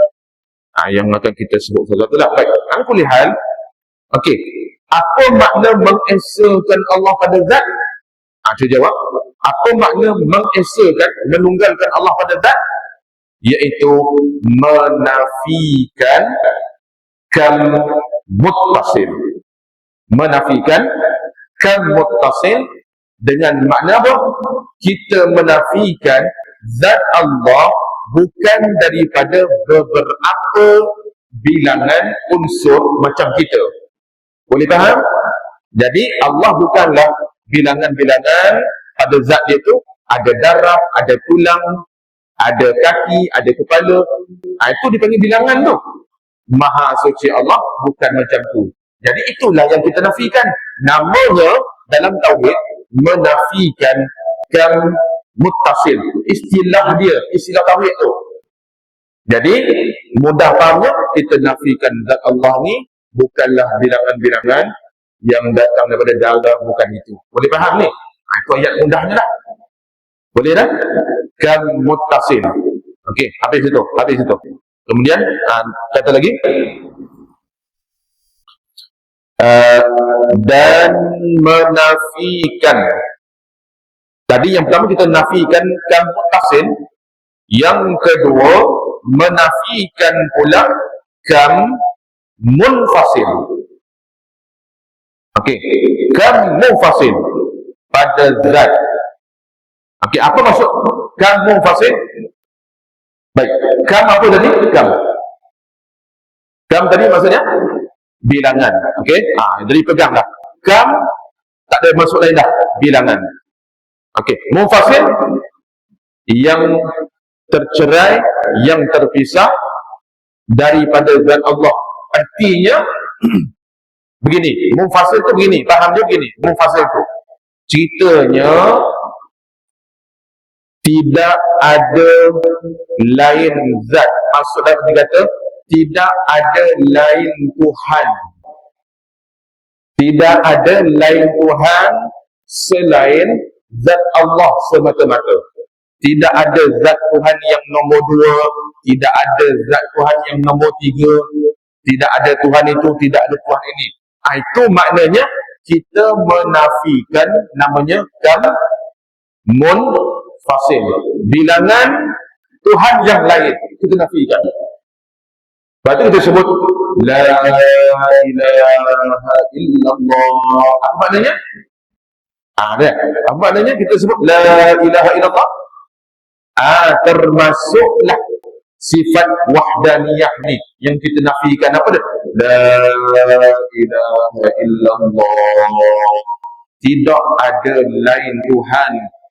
yang akan kita sebut sesuatu lah. Baik, al-kulihal. Okey, apa makna mengesakan Allah pada zat? Cuba jawab. Apa makna mengesakan, menunggalkan Allah pada zat? Iaitu menafikan kam muttasil. Menafikan kam muttasil dengan makna apa? Kita menafikan zat Allah bukan daripada beberapa bilangan unsur macam kita. Boleh faham? Jadi Allah bukanlah bilangan-bilangan pada zat dia tu. Ada darah, ada tulang, ada kaki, ada kepala. Itu dipanggil bilangan tu. Maha suci Allah bukan macam tu. Jadi itulah yang kita nafikan. Namanya dalam tauhid menafikan kam muttasil. Istilah dia, istilah tauhid tu. Jadi mudah fahamnya, kita nafikan zat Allah ni bukanlah bilangan-bilangan yang datang daripada darah, bukan itu. Boleh faham ni? Itu ayat mudahnya lah. Boleh dah? Kam muttasil. Okey, habis itu. Kemudian kata lagi, dan menafikan. Tadi yang pertama kita nafikan kam muttasil, yang kedua menafikan pula kam munfasil. Okey, kam munfasil pada zat. Okey, apa maksud kam munfasil? Baik, kam apa tadi? Kam tadi maksudnya bilangan. Okey, jadi peganglah. Kam tak ada maksud lain dah, bilangan. Okey, munfasil yang tercerai, yang terpisah daripada zat Allah. Artinya begini, munfasil tu begini, faham dia begini. Munfasil tu ceritanya tidak ada lain zat. Maksudnya dia kata tidak ada lain Tuhan. Tidak ada lain Tuhan selain zat Allah semata-mata. Tidak ada zat Tuhan yang nombor 2, tidak ada zat Tuhan yang nombor 3, tidak ada Tuhan itu, tidak ada Tuhan ini. Itu maknanya kita menafikan namanya kam munfasil. Bilangan Tuhan yang lain kita nafikan. Lepas tu kita sebut la ilaha illallah. Apa maknanya? Apa maknanya kita sebut la ilaha illallah? Termasuklah sifat wahdaniyah ni yang kita nafikan. Apa dia? La ilaha illallah. Tidak ada lain Tuhan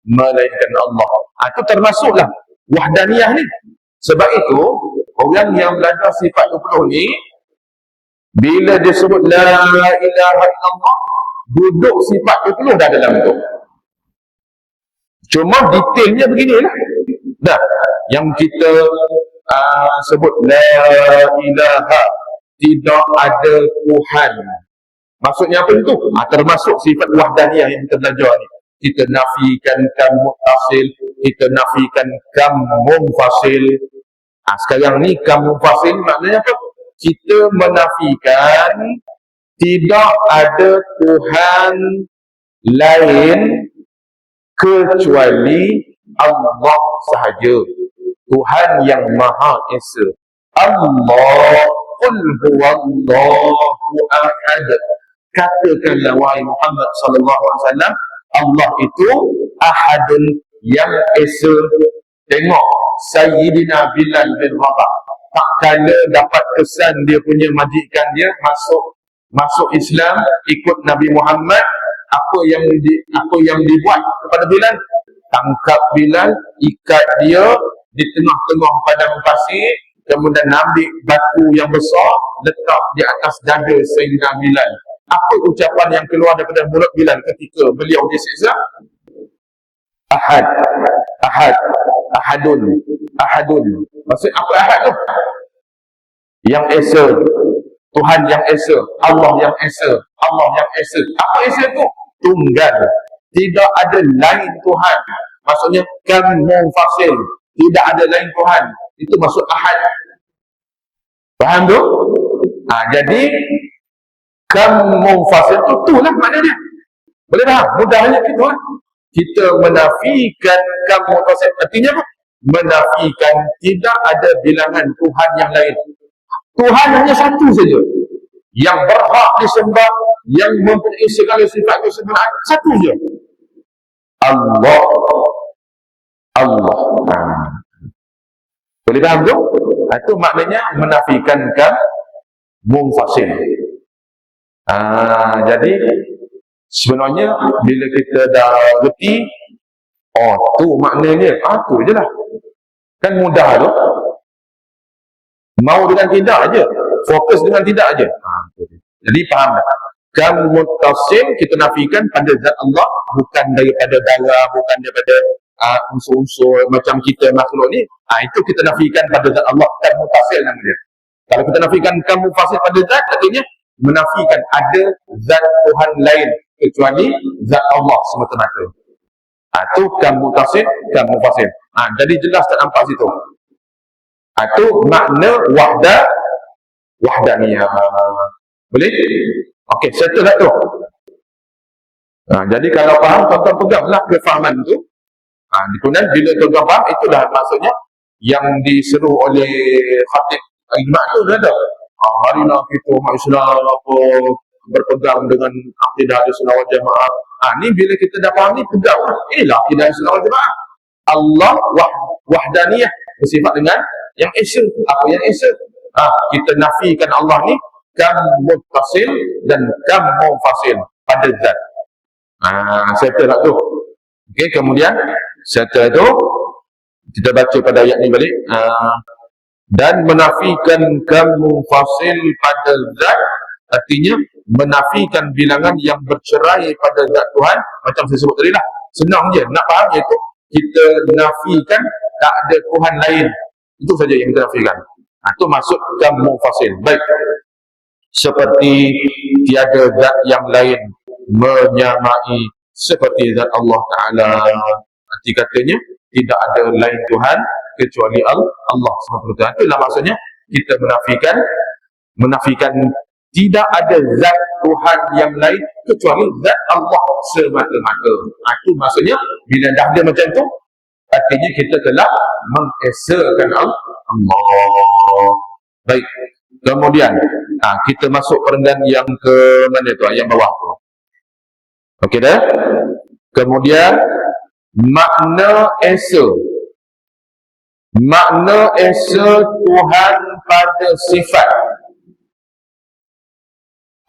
melainkan Allah. Itu termasuklah wahdaniyah ni. Sebab itu orang yang belajar sifat 20 ni, bila dia sebut la ilaha illallah, duduk sifat 20 dah dalam tu. Cuma detailnya beginilah. Dah, yang kita sebut la ilaha, tidak ada Tuhan. Maksudnya apa itu? Termasuk sifat wahdaniyah yang kita belajar ni. Kita nafikan kam muttasil, kita nafikan kam munfasil. Sekarang ni kam munfasil maknanya apa? Kita menafikan tidak ada Tuhan lain kecuali Allah sahaja, Tuhan yang Maha Esa. Allah, qul huwallahu ahad. Katakanlah wahai Muhammad sallallahu alaihi wasallam, Allah itu ahadun, yang esa. Tengok Sayyidina Bilal bin Rabah, tak kala dapat kesan dia punya majikan dia masuk Islam, ikut Nabi Muhammad, apa yang dibuat kepada Bilal? Tangkap Bilal, ikat dia di tengah-tengah padang pasir, kemudian ambil batu yang besar, letak di atas dada Sayyidina Bilal. Apa ucapan yang keluar daripada mulut Bilal ketika beliau disiksa? Ahad, ahad, ahadun, ahadun. Maksud apa ahad tu? Yang esa, Tuhan yang esa, Allah yang esa, Allah yang esa. Apa esa tu? Tunggal. Tidak ada lain Tuhan. Maksudnya kam munfasil, tidak ada lain Tuhan. Itu maksud ahad. Faham tu? Jadi kam munfasil tu, itulah makna dia. Boleh faham? Mudahnya gitu lah. Kita menafikan kam munfasil. Artinya apa? Menafikan tidak ada bilangan Tuhan yang lain. Tuhan hanya satu saja yang berhak disembah, yang mempunyai segala sifat kesempurnaan, satu je. Allah. Allah. Boleh faham tu? Itu maknanya menafikan kam munfasil. Jadi sebenarnya bila kita dah reti, tu maknanya, tu je lah. Kan mudah tu. Mau dengan tidak aja, fokus dengan tidak aja. Jadi faham tak? Kam muttasil kita nafikan pada zat Allah, bukan daripada darah, bukan daripada unsur-unsur macam kita makhluk ni, itu kita nafikan pada zat Allah, kan mutasil nama dia. Kalau kita nafikan kan mufasil pada zat, artinya menafikan ada zat Tuhan lain kecuali zat Allah semata-mata. Itu kan mutasil, kan mufasil. Jadi jelas tak nampak situ. Itu makna wahdaniyah. Boleh? Okey, settle lah tu. Jadi kalau faham, tuan-tuan peganglah kefahaman tu. Kemudian bila tuan-tuan faham, itulah maksudnya yang diseru oleh khatib Jumaat tu dah ada. Marilah kita umat Islam berpegang dengan akidah Ahlussunnah wal Jamaah. Ni bila kita dah faham ni, pegang lah. Inilah akidah Ahlussunnah wal Jamaah. Allah wahdaniyah bersifat dengan yang esa. Apa yang esa? Kita nafikan Allah ni kam muttasil dan kam munfasil pada zat. Settle lah tu. Okey, kemudian settle tu kita baca pada ayat ni balik. Dan menafikan kam munfasil pada zat, artinya menafikan bilangan yang bercerai pada zat Tuhan, macam saya sebut tadi lah. Senang je nak faham, iaitu kita nafikan tak ada Tuhan lain. Itu saja yang kita nafikan. Itu maksud kam munfasil. Baik, seperti tiada zat yang lain menyamai seperti zat Allah Ta'ala. Arti katanya tidak ada lain Tuhan kecuali Allah SWT. Itulah maksudnya kita menafikan tidak ada zat Tuhan yang lain kecuali zat Allah semata-mata. Itu maksudnya bila dah ada macam tu, artinya kita telah mengesakan Allah. Baik, kemudian kita masuk perenggan yang ke mana tu? Yang bawah tu. Okey dah? Kemudian makna esa. Makna esa Tuhan pada sifat.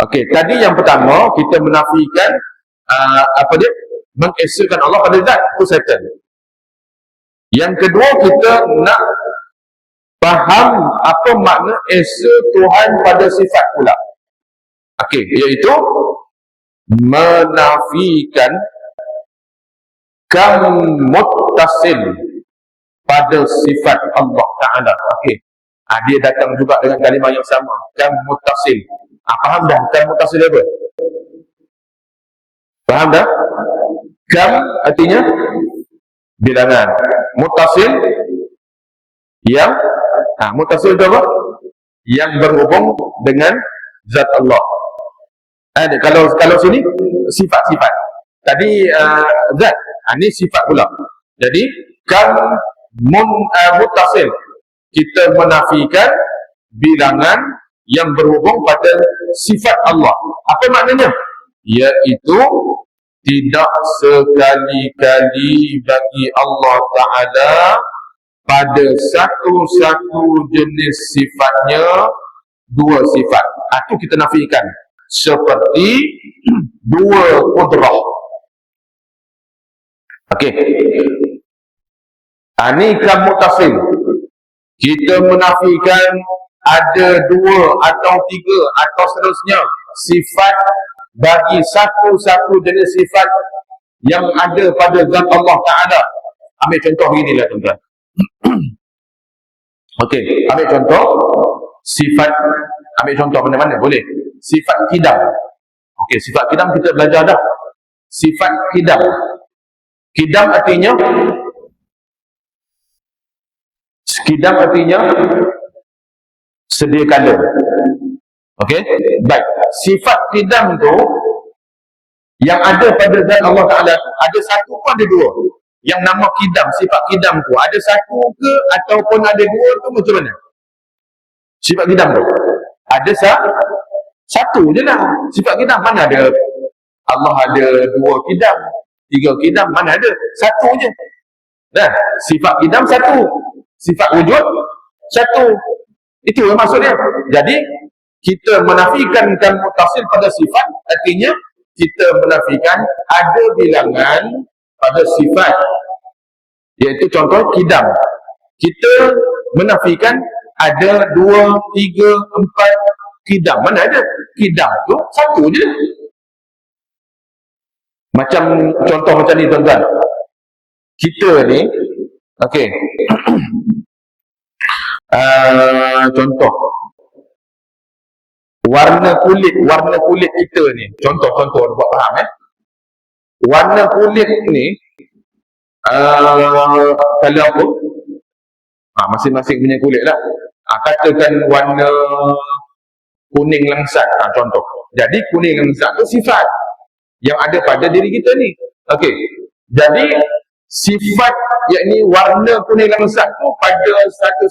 Okey, tadi yang pertama kita menafikan mengesakan Allah pada zat, itu settle. Yang kedua kita nak faham apa makna esa Tuhan pada sifat pula. Okey, iaitu menafikan kam muttasil pada sifat Allah Ta'ala. Okey. Dia datang juga dengan kalimah yang sama, kam muttasil. Faham dah kam muttasil apa? Faham dah? Kam artinya bilangan. Muttasil yang muttasil itu apa? Yang berhubung dengan zat Allah. Kalau sini sifat-sifat. Tadi zat. Ini sifat pula. Jadi kam muttasil, kita menafikan bilangan yang berhubung pada sifat Allah. Apa maknanya? Iaitu tidak sekali-kali bagi Allah Ta'ala pada satu-satu jenis sifatnya dua sifat. Itu kita nafikan. Seperti dua qudrah. Okey. Ini kam muttasil. Kita menafikan ada dua atau tiga atau seterusnya sifat bagi satu-satu jenis sifat yang ada pada zat Allah Ta'ala. Ambil contoh beginilah tuan-tuan. Okey, ambil contoh sifat. Ambil contoh mana-mana boleh. Sifat qidam. Okey, sifat qidam kita belajar dah. Sifat qidam. Qidam artinya sedia kala. Okey? Baik. Sifat qidam tu yang ada pada zat Allah Ta'ala ada satu pun ada dua. Yang nama qidam, sifat qidam tu ada satu ke ataupun ada dua tu macam mana? Sifat qidam tu ada satu je lah. Sifat qidam mana ada? Allah ada dua qidam, tiga qidam, mana ada? Satu je. Nah, sifat qidam satu. Sifat wujud satu. Itu yang maksudnya. Jadi kita menafikan kam muttasil pada sifat, artinya kita menafikan ada bilangan pada sifat, iaitu contoh qidam. Kita menafikan ada 2, 3, 4 qidam. Mana ada? Qidam tu satu je. Macam contoh macam ni tuan-tuan. kita ni, okey. Contoh warna kulit kita ni, contoh buat faham warna kulit ni kalau apa, masing-masing punya kulit lah. Katakan warna kuning langsat, contoh. Jadi kuning langsat tu sifat yang ada pada diri kita ni. Okey. Jadi sifat yakni warna kuning langsat tu pada satu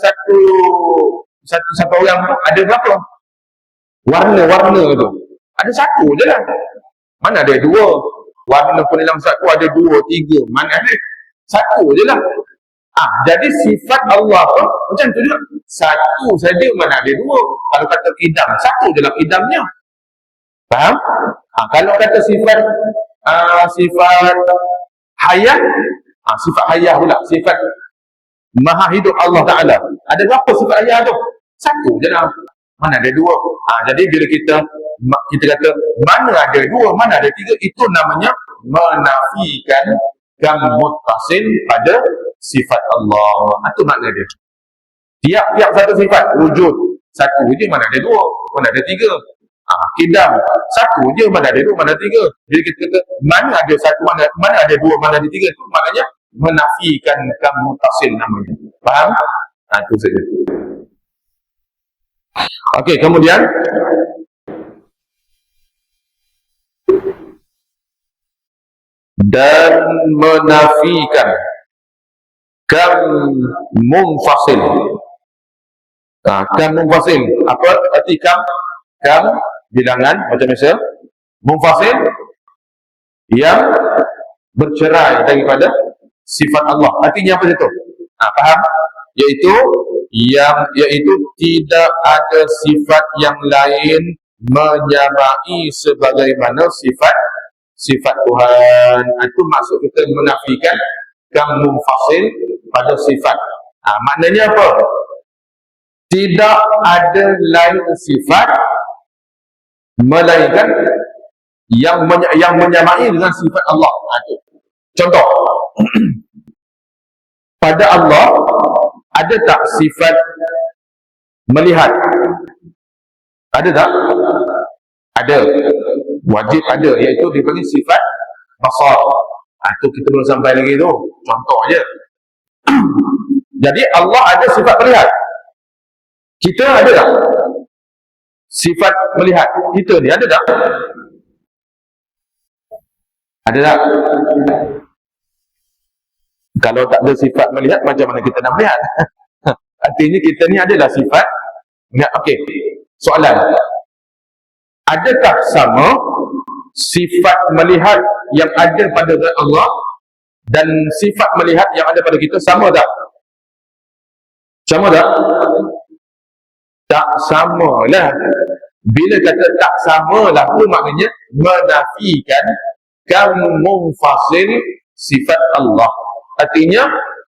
orang tu ada berapa? Warna-warna tu ada satu je lah. Mana ada dua? Warna kuning langsat tu ada dua, tiga. Mana ada? Satu je lah. Jadi sifat Allah tu macam tu juga. Satu saja, mana ada dua. Kalau kata kidam, satu je lah kidamnya. Faham? Kalau kata sifat hayat, sifat hayat pula, sifat maha hidup Allah Ta'ala. Ada berapa sifat hayat tu? Satu je lah. Mana ada dua? Jadi bila kita kata mana ada dua, mana ada tiga, itu namanya menafikan muttasil pada sifat Allah. Itu makna dia. Tiap-tiap satu sifat wujud satu je, mana ada dua, mana ada tiga. Kidam satu je, mana ada dua, mana ada tiga. Jadi kita kata mana ada satu, mana ada dua, mana ada tiga, itu maknanya menafikan muttasil namanya. Faham? Itu saja. Okey, kemudian dan menafikan munfasil. Munfasil apa arti bilangan macam biasa. Munfasil yang bercerai daripada sifat Allah. Artinya apa itu? Faham? Iaitu tidak ada sifat yang lain menyamai sebagaimana sifat Tuhan. Itu maksud kita menafikan munfasil pada sifat. Maknanya apa? Tidak ada lain sifat melainkan yang menyamai dengan sifat Allah. Contoh, pada Allah ada tak sifat melihat? Ada tak? Ada. Wajib ada, iaitu dipanggil sifat basar. Itu kita belum sampai lagi tu. Contoh je. Jadi Allah ada sifat melihat. Kita ada tak sifat melihat? Kita ni ada tak? Ada tak? Kalau tak ada sifat melihat, macam mana kita nak melihat? Artinya kita ni adalah sifat melihat. Okey, soalan, adakah sama sifat melihat yang ada pada Allah dan sifat melihat yang ada pada kita? Sama tak? Sama tak? Tak sama lah. Bila kata tak sama lah, itu maknanya menafikan munfasil sifat Allah. Artinya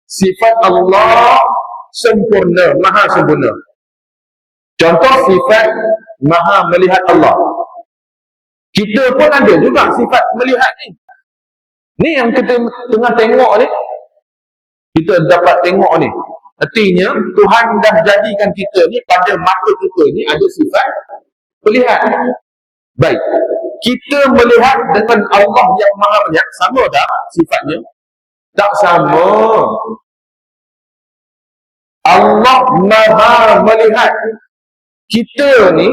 sifat Allah sempurna, maha sempurna. Contoh sifat maha melihat Allah. Kita pun ada juga sifat melihat ni. Ni yang kita tengah tengok ni, kita dapat tengok ni. Artinya Tuhan dah jadikan kita ni, pada mata kita ni ada sifat melihat. Baik, kita melihat dengan Allah yang maha melihat, sama tak sifatnya? Tak sama. Allah maha melihat. Kita ni,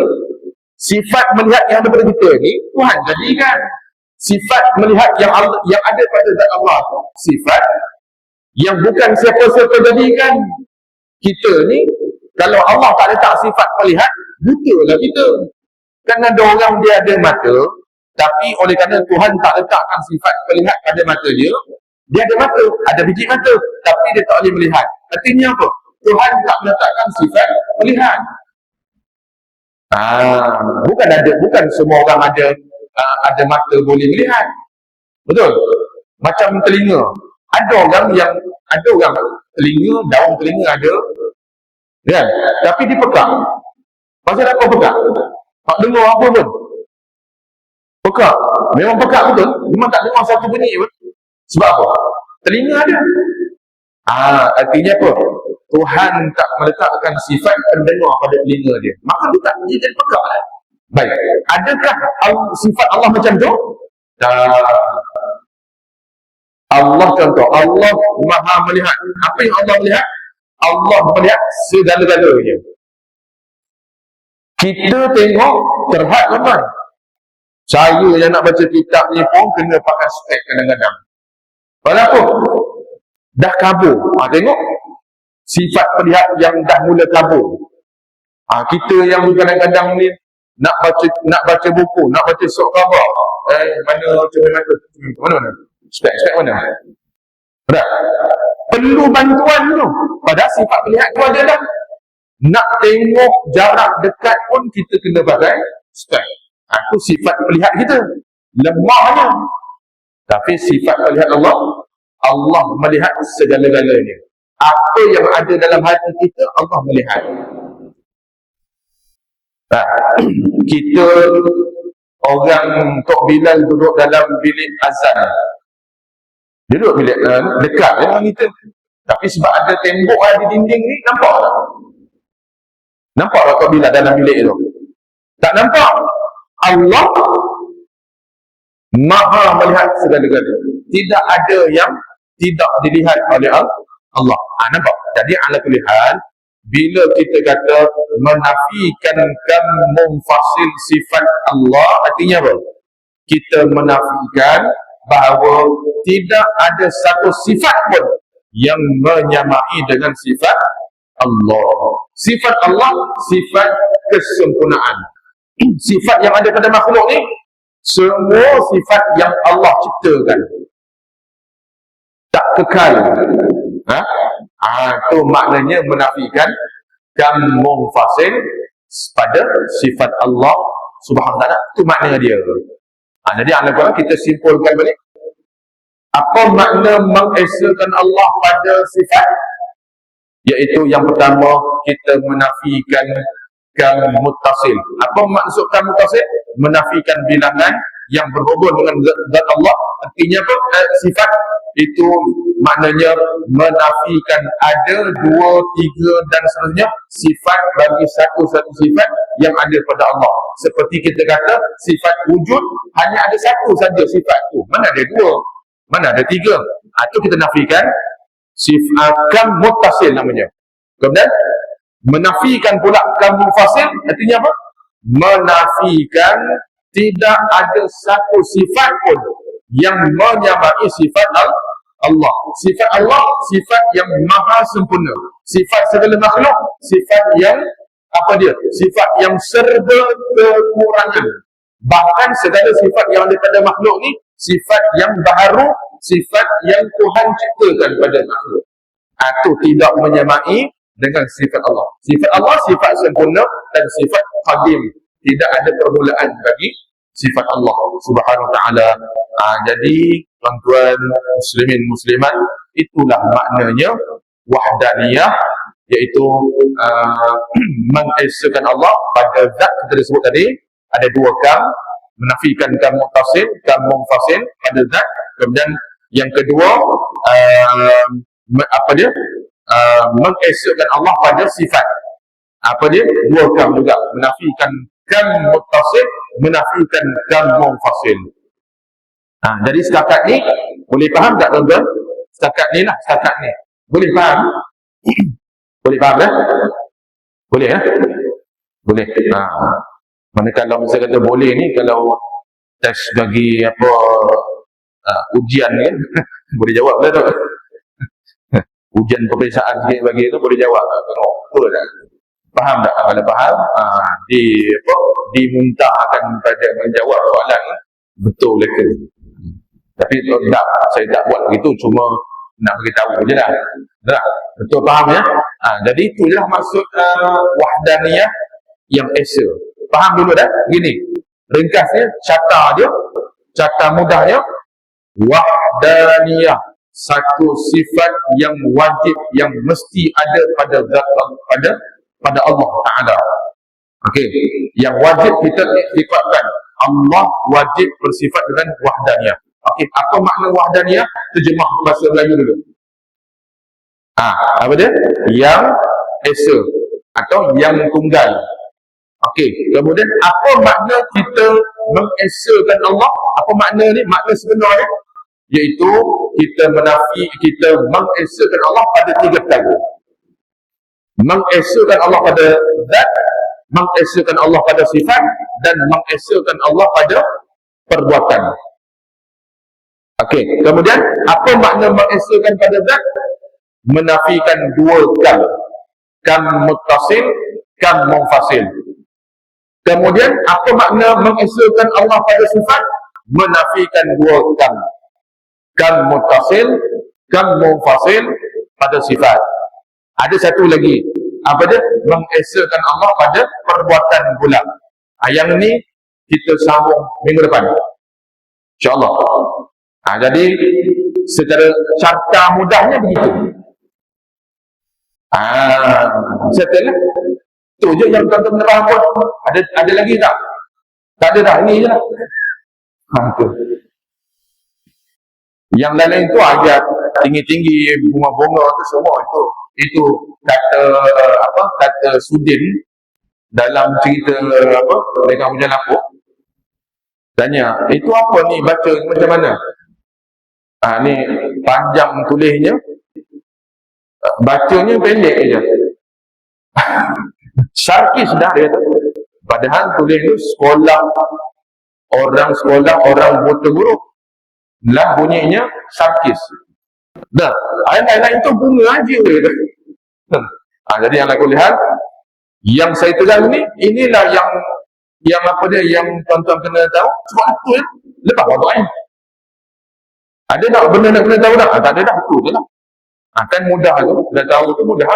sifat melihat yang ada pada kita ni, Tuhan jadikan. Sifat melihat yang ada pada zat Allah, sifat yang bukan siapa-siapa jadikan. Kita ni, kalau Allah tak letak sifat melihat, buta lah kita. Kan ada orang dia ada mata, tapi oleh kerana Tuhan tak letakkan sifat melihat pada mata dia ada mata, ada biji mata, tapi dia tak boleh melihat. Artinya apa? Tuhan tak meletakkan sifat melihat. Bukan semua orang ada mata boleh melihat. Betul? Macam telinga. Ada orang telinga, daun telinga ada, kan? Tapi dia pekak. Pasal apa pekak? Tak dengar apa pun. Pekak. Memang pekak betul. Memang tak dengar satu bunyi pun. Sebab apa? Telinga ada. Artinya apa? Tuhan tak meletakkan sifat pendengar pada telinga dia. Maka dia tak jadi pekak lah. Baik. Adakah sifat Allah macam tu? Allah contoh, Allah Maha melihat. Apa yang Allah melihat? Allah melihat segala-galanya. Kita tengok terhad ramai. Saya yang nak baca kitab ni pun kena pakai spek kadang-kadang. Walaupun dah kabur. Tengok sifat perlihat yang dah mula kabur. Kita yang kadang-kadang ni nak baca buku, nak baca surat khabar. Mana cermin mata? Mana? Spek mana? Berat. Perlu bantuan tu. Padahal sifat perlihat tu ada dah. Nak tengok jarak dekat pun kita kena pakai spek. Itu sifat perlihat kita. Lemahnya. Tapi sifat perlihat Allah, Allah melihat segala-galanya. Apa yang ada dalam hati kita, Allah melihat. Kita orang Tok Bilal duduk dalam bilik azan. Duduk bilik dekat dengan kita. Tapi sebab ada tembok di dinding ni, nampak tak? Nampak tak Tok Bilal dalam bilik tu? Tak nampak. Allah Maha melihat segala-galanya. Tidak ada yang tidak dilihat oleh Allah. Nampak? Jadi ala kulli hal, bila kita kata menafikan munfasil sifat Allah, artinya apa? Kita menafikan bahawa tidak ada satu sifat pun yang menyamai dengan sifat Allah. Sifat Allah, sifat kesempurnaan. Sifat yang ada pada makhluk ni, semua sifat yang Allah ciptakan. Tak kekal. Itu maknanya menafikan munfasil pada sifat Allah Subhanahu wa taala. Itu maknanya dia. Jadi anda kita simpulkan balik. Apa makna mengesakan Allah pada sifat? Iaitu yang pertama, kita menafikan muttasil. Apa maksud muttasil? Menafikan bilangan yang berhubung dengan zat Allah. Artinya apa? Sifat itu maknanya menafikan ada, dua, tiga dan seterusnya sifat bagi satu-satu sifat yang ada pada Allah. Seperti kita kata sifat wujud hanya ada satu saja sifat tu. Mana ada dua? Mana ada tiga? Itu kita nafikan sifat muttasil namanya. Kemudian menafikan pula munfasil, artinya apa? Menafikan tidak ada satu sifat pun yang menyamai sifat Allah. Sifat Allah, sifat yang maha sempurna. Sifat segala makhluk, sifat yang apa dia? Sifat yang serba kekurangan. Bahkan segala sifat yang ada pada makhluk ni, sifat yang baharu, sifat yang Tuhan ciptakan pada makhluk. Itu tidak menyamai dengan sifat Allah. Sifat Allah sifat sempurna dan sifat qadim. Tidak ada permulaan bagi sifat Allah Subhanahu wa taala. Jadi tuan-tuan muslimin muslimat, itulah maknanya wahdaniyah, iaitu mengesakan Allah pada zat kita disebut tadi. Ada dua menafikan muttasil, munfasil pada zat. Kemudian yang kedua apa dia? Mengesakan Allah pada sifat. Apa dia? Dua juga, menafikan muttasil, menafikan munfasil. Jadi setakat ni boleh faham tak tuan-tuan? Setakat ni. Boleh faham? Boleh faham dah? Boleh Boleh. Mana kalau misalnya kata boleh ni, kalau test bagi apa ujian ni boleh jawab dah tu. Ujian peperiksaan sikit bagi tu boleh jawab. Betul tak? Faham tak? Kalau faham, dimuntahkan pada menjawab soalan betul ke? Tapi tak, saya tak buat begitu, cuma nak beritahu je lah. Betul faham ya? Jadi itulah maksud wahdaniyah yang esa. Faham dulu dah? Gini, ringkasnya, cata mudahnya, wahdaniyah, satu sifat yang wajib, yang mesti ada pada zat pada Allah Ta'ala. Okey, yang wajib kita sifatkan. Allah wajib bersifat dengan wahdaniyah. Okey, apa makna wahdaniyah? Terjemah bahasa Melayu dulu. Apa dia? Yang esa atau yang tunggal. Okey, kemudian apa makna kita mengesakan Allah? Apa makna ni? Makna sebenarnya iaitu kita mengesakan Allah pada 3 perkara. Mengesakan Allah pada zat, mengesakan Allah pada sifat, dan mengesakan Allah pada perbuatan. Okey, kemudian apa makna mengesakan pada zat? Menafikan 2 kam muttasil, kam munfasil. Kemudian apa makna mengesakan Allah pada sifat? Menafikan 2 kam muttasil, kam munfasil pada sifat. Ada satu lagi, apa dia? Mengesakan Allah pada perbuatan pula. Yang ni kita sambung minggu depan, InsyaAllah. Jadi secara carta mudahnya begitu. Settle lah. Tu je yang tuan-tuan kena faham pun. Ada lagi tak? Tak ada dah, ini je lah. Tu. Yang lain tu ayat tinggi-tinggi, bunga-bunga tu semua itu kata Sudin dalam cerita Mereka Hujan Lapuk. Tanya, itu apa ni, baca macam mana? Ni panjang tulisnya, bacanya pendek je. Syarkis dah dia tu. Padahal tulis tu orang buta huruf. Lah bunyinya syarkis. Dah, ayat lain tu bunga aja dia. Jadi yang aku lihat, yang saya tegang ni, inilah yang apa dia, yang tuan-tuan kena tahu. Sebab itu lepas apa ni? Ada tak benda nak kena tahu tak? Tak ada dah, itu je lah. Kan mudah tu, dah tahu tu mudah.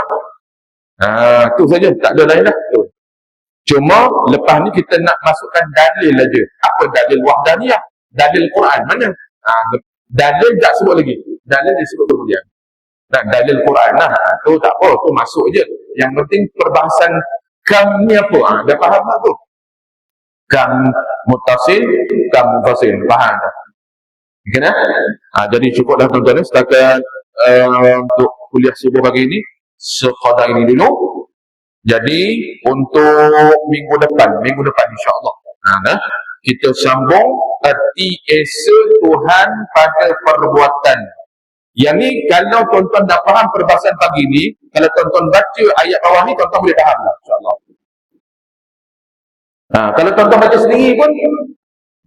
Tu saja, tak ada lain dah. Cuma lepas ni kita nak masukkan dalil aja. Apa dalil wahdaniyah? Dalil Quran mana? Dalil tak sebut lagi. Dalil disebut kemudian. Dalil Quran lah. Tu tak apa, tu masuk je. Yang penting perbahasan kam ni apa? Dah faham tak tu? Kam muttasil, kam munfasil. Faham tak? Kena? Jadi cukuplah tuan-tuan, setakat untuk kuliah subuh pagi ini sekadar ini dulu. Jadi untuk minggu depan insya-Allah kita sambung erti esa Tuhan pada perbuatan. Yang ni kalau tuan-tuan dah faham perbahasan pagi ni, kalau tuan-tuan baca ayat bawah ni, tuan-tuan boleh faham lah, insya-Allah. Kalau tuan-tuan baca sendiri pun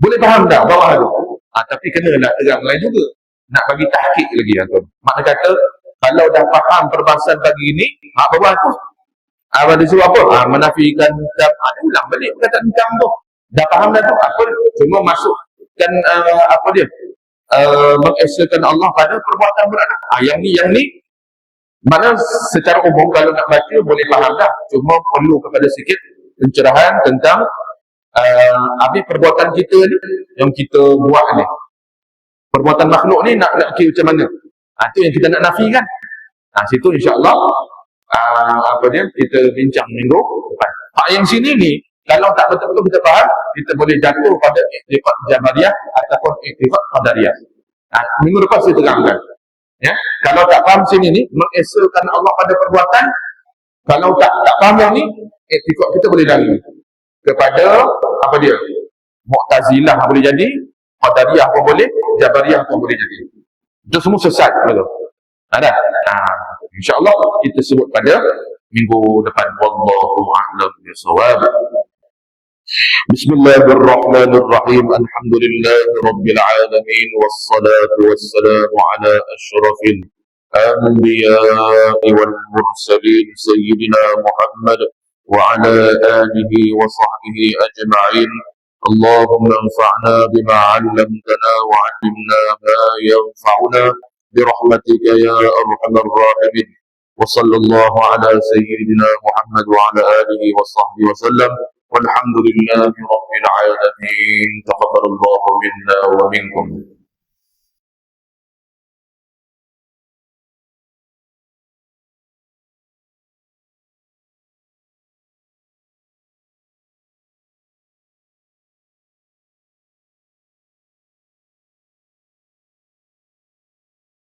boleh faham dah bawah tu. Tapi kenalah terang lain juga. Nak bagi tahqiq lagi tuan. Makna kata kalau dah faham perbahasan pagi ni, bawah tu apa dia sebut apa? Menafikan ada ulang balik perkataan kam tu. Dah faham dah tu apa? Cuma masukkan apa dia? Mengesakan Allah pada perbuatan beranak. Yang ni mana secara umum kalau nak baca boleh faham dah. Cuma perlu kepada sikit pencerahan tentang habis perbuatan kita ni yang kita buat ni. Perbuatan makhluk ni nak kira macam mana? Itu yang kita nak nafikan. Situ insya-Allah kita bincang minggu depan. Yang sini ni kalau tak betul-betul kita faham, kita boleh jatuh pada iktifaq Jabariyah ataupun iktifaq Qadariyah. Minggu depan saya terangkan. Ya, kalau tak faham sini ni mengesakan Allah pada perbuatan, kalau tak faham yang ni, iktifaq kita boleh lari kepada apa dia? Mu'tazilah boleh jadi, Qadariyah pun boleh, Jabariyah pun boleh jadi. Itu semua sesat betul. Ada. InsyaAllah kita sebut pada minggu depan. Wallahu a'lam bishawab. Bismillahirrahmanirrahim. Alhamdulillahi rabbil alamin wassalatu wassalamu ala asyrafil anbiya'i wal mursalin sayyidina Muhammad wa ala alihi wa sahbihi ajma'in. Allahumma anfa'na bima 'allamtana wa 'allimna ma yanfa'una برحمتك يا أرحم الراحمين وصلى الله على سيدنا محمد وعلى آله وصحبه وسلم والحمد لله رب العالمين تقبل الله منا ومنكم.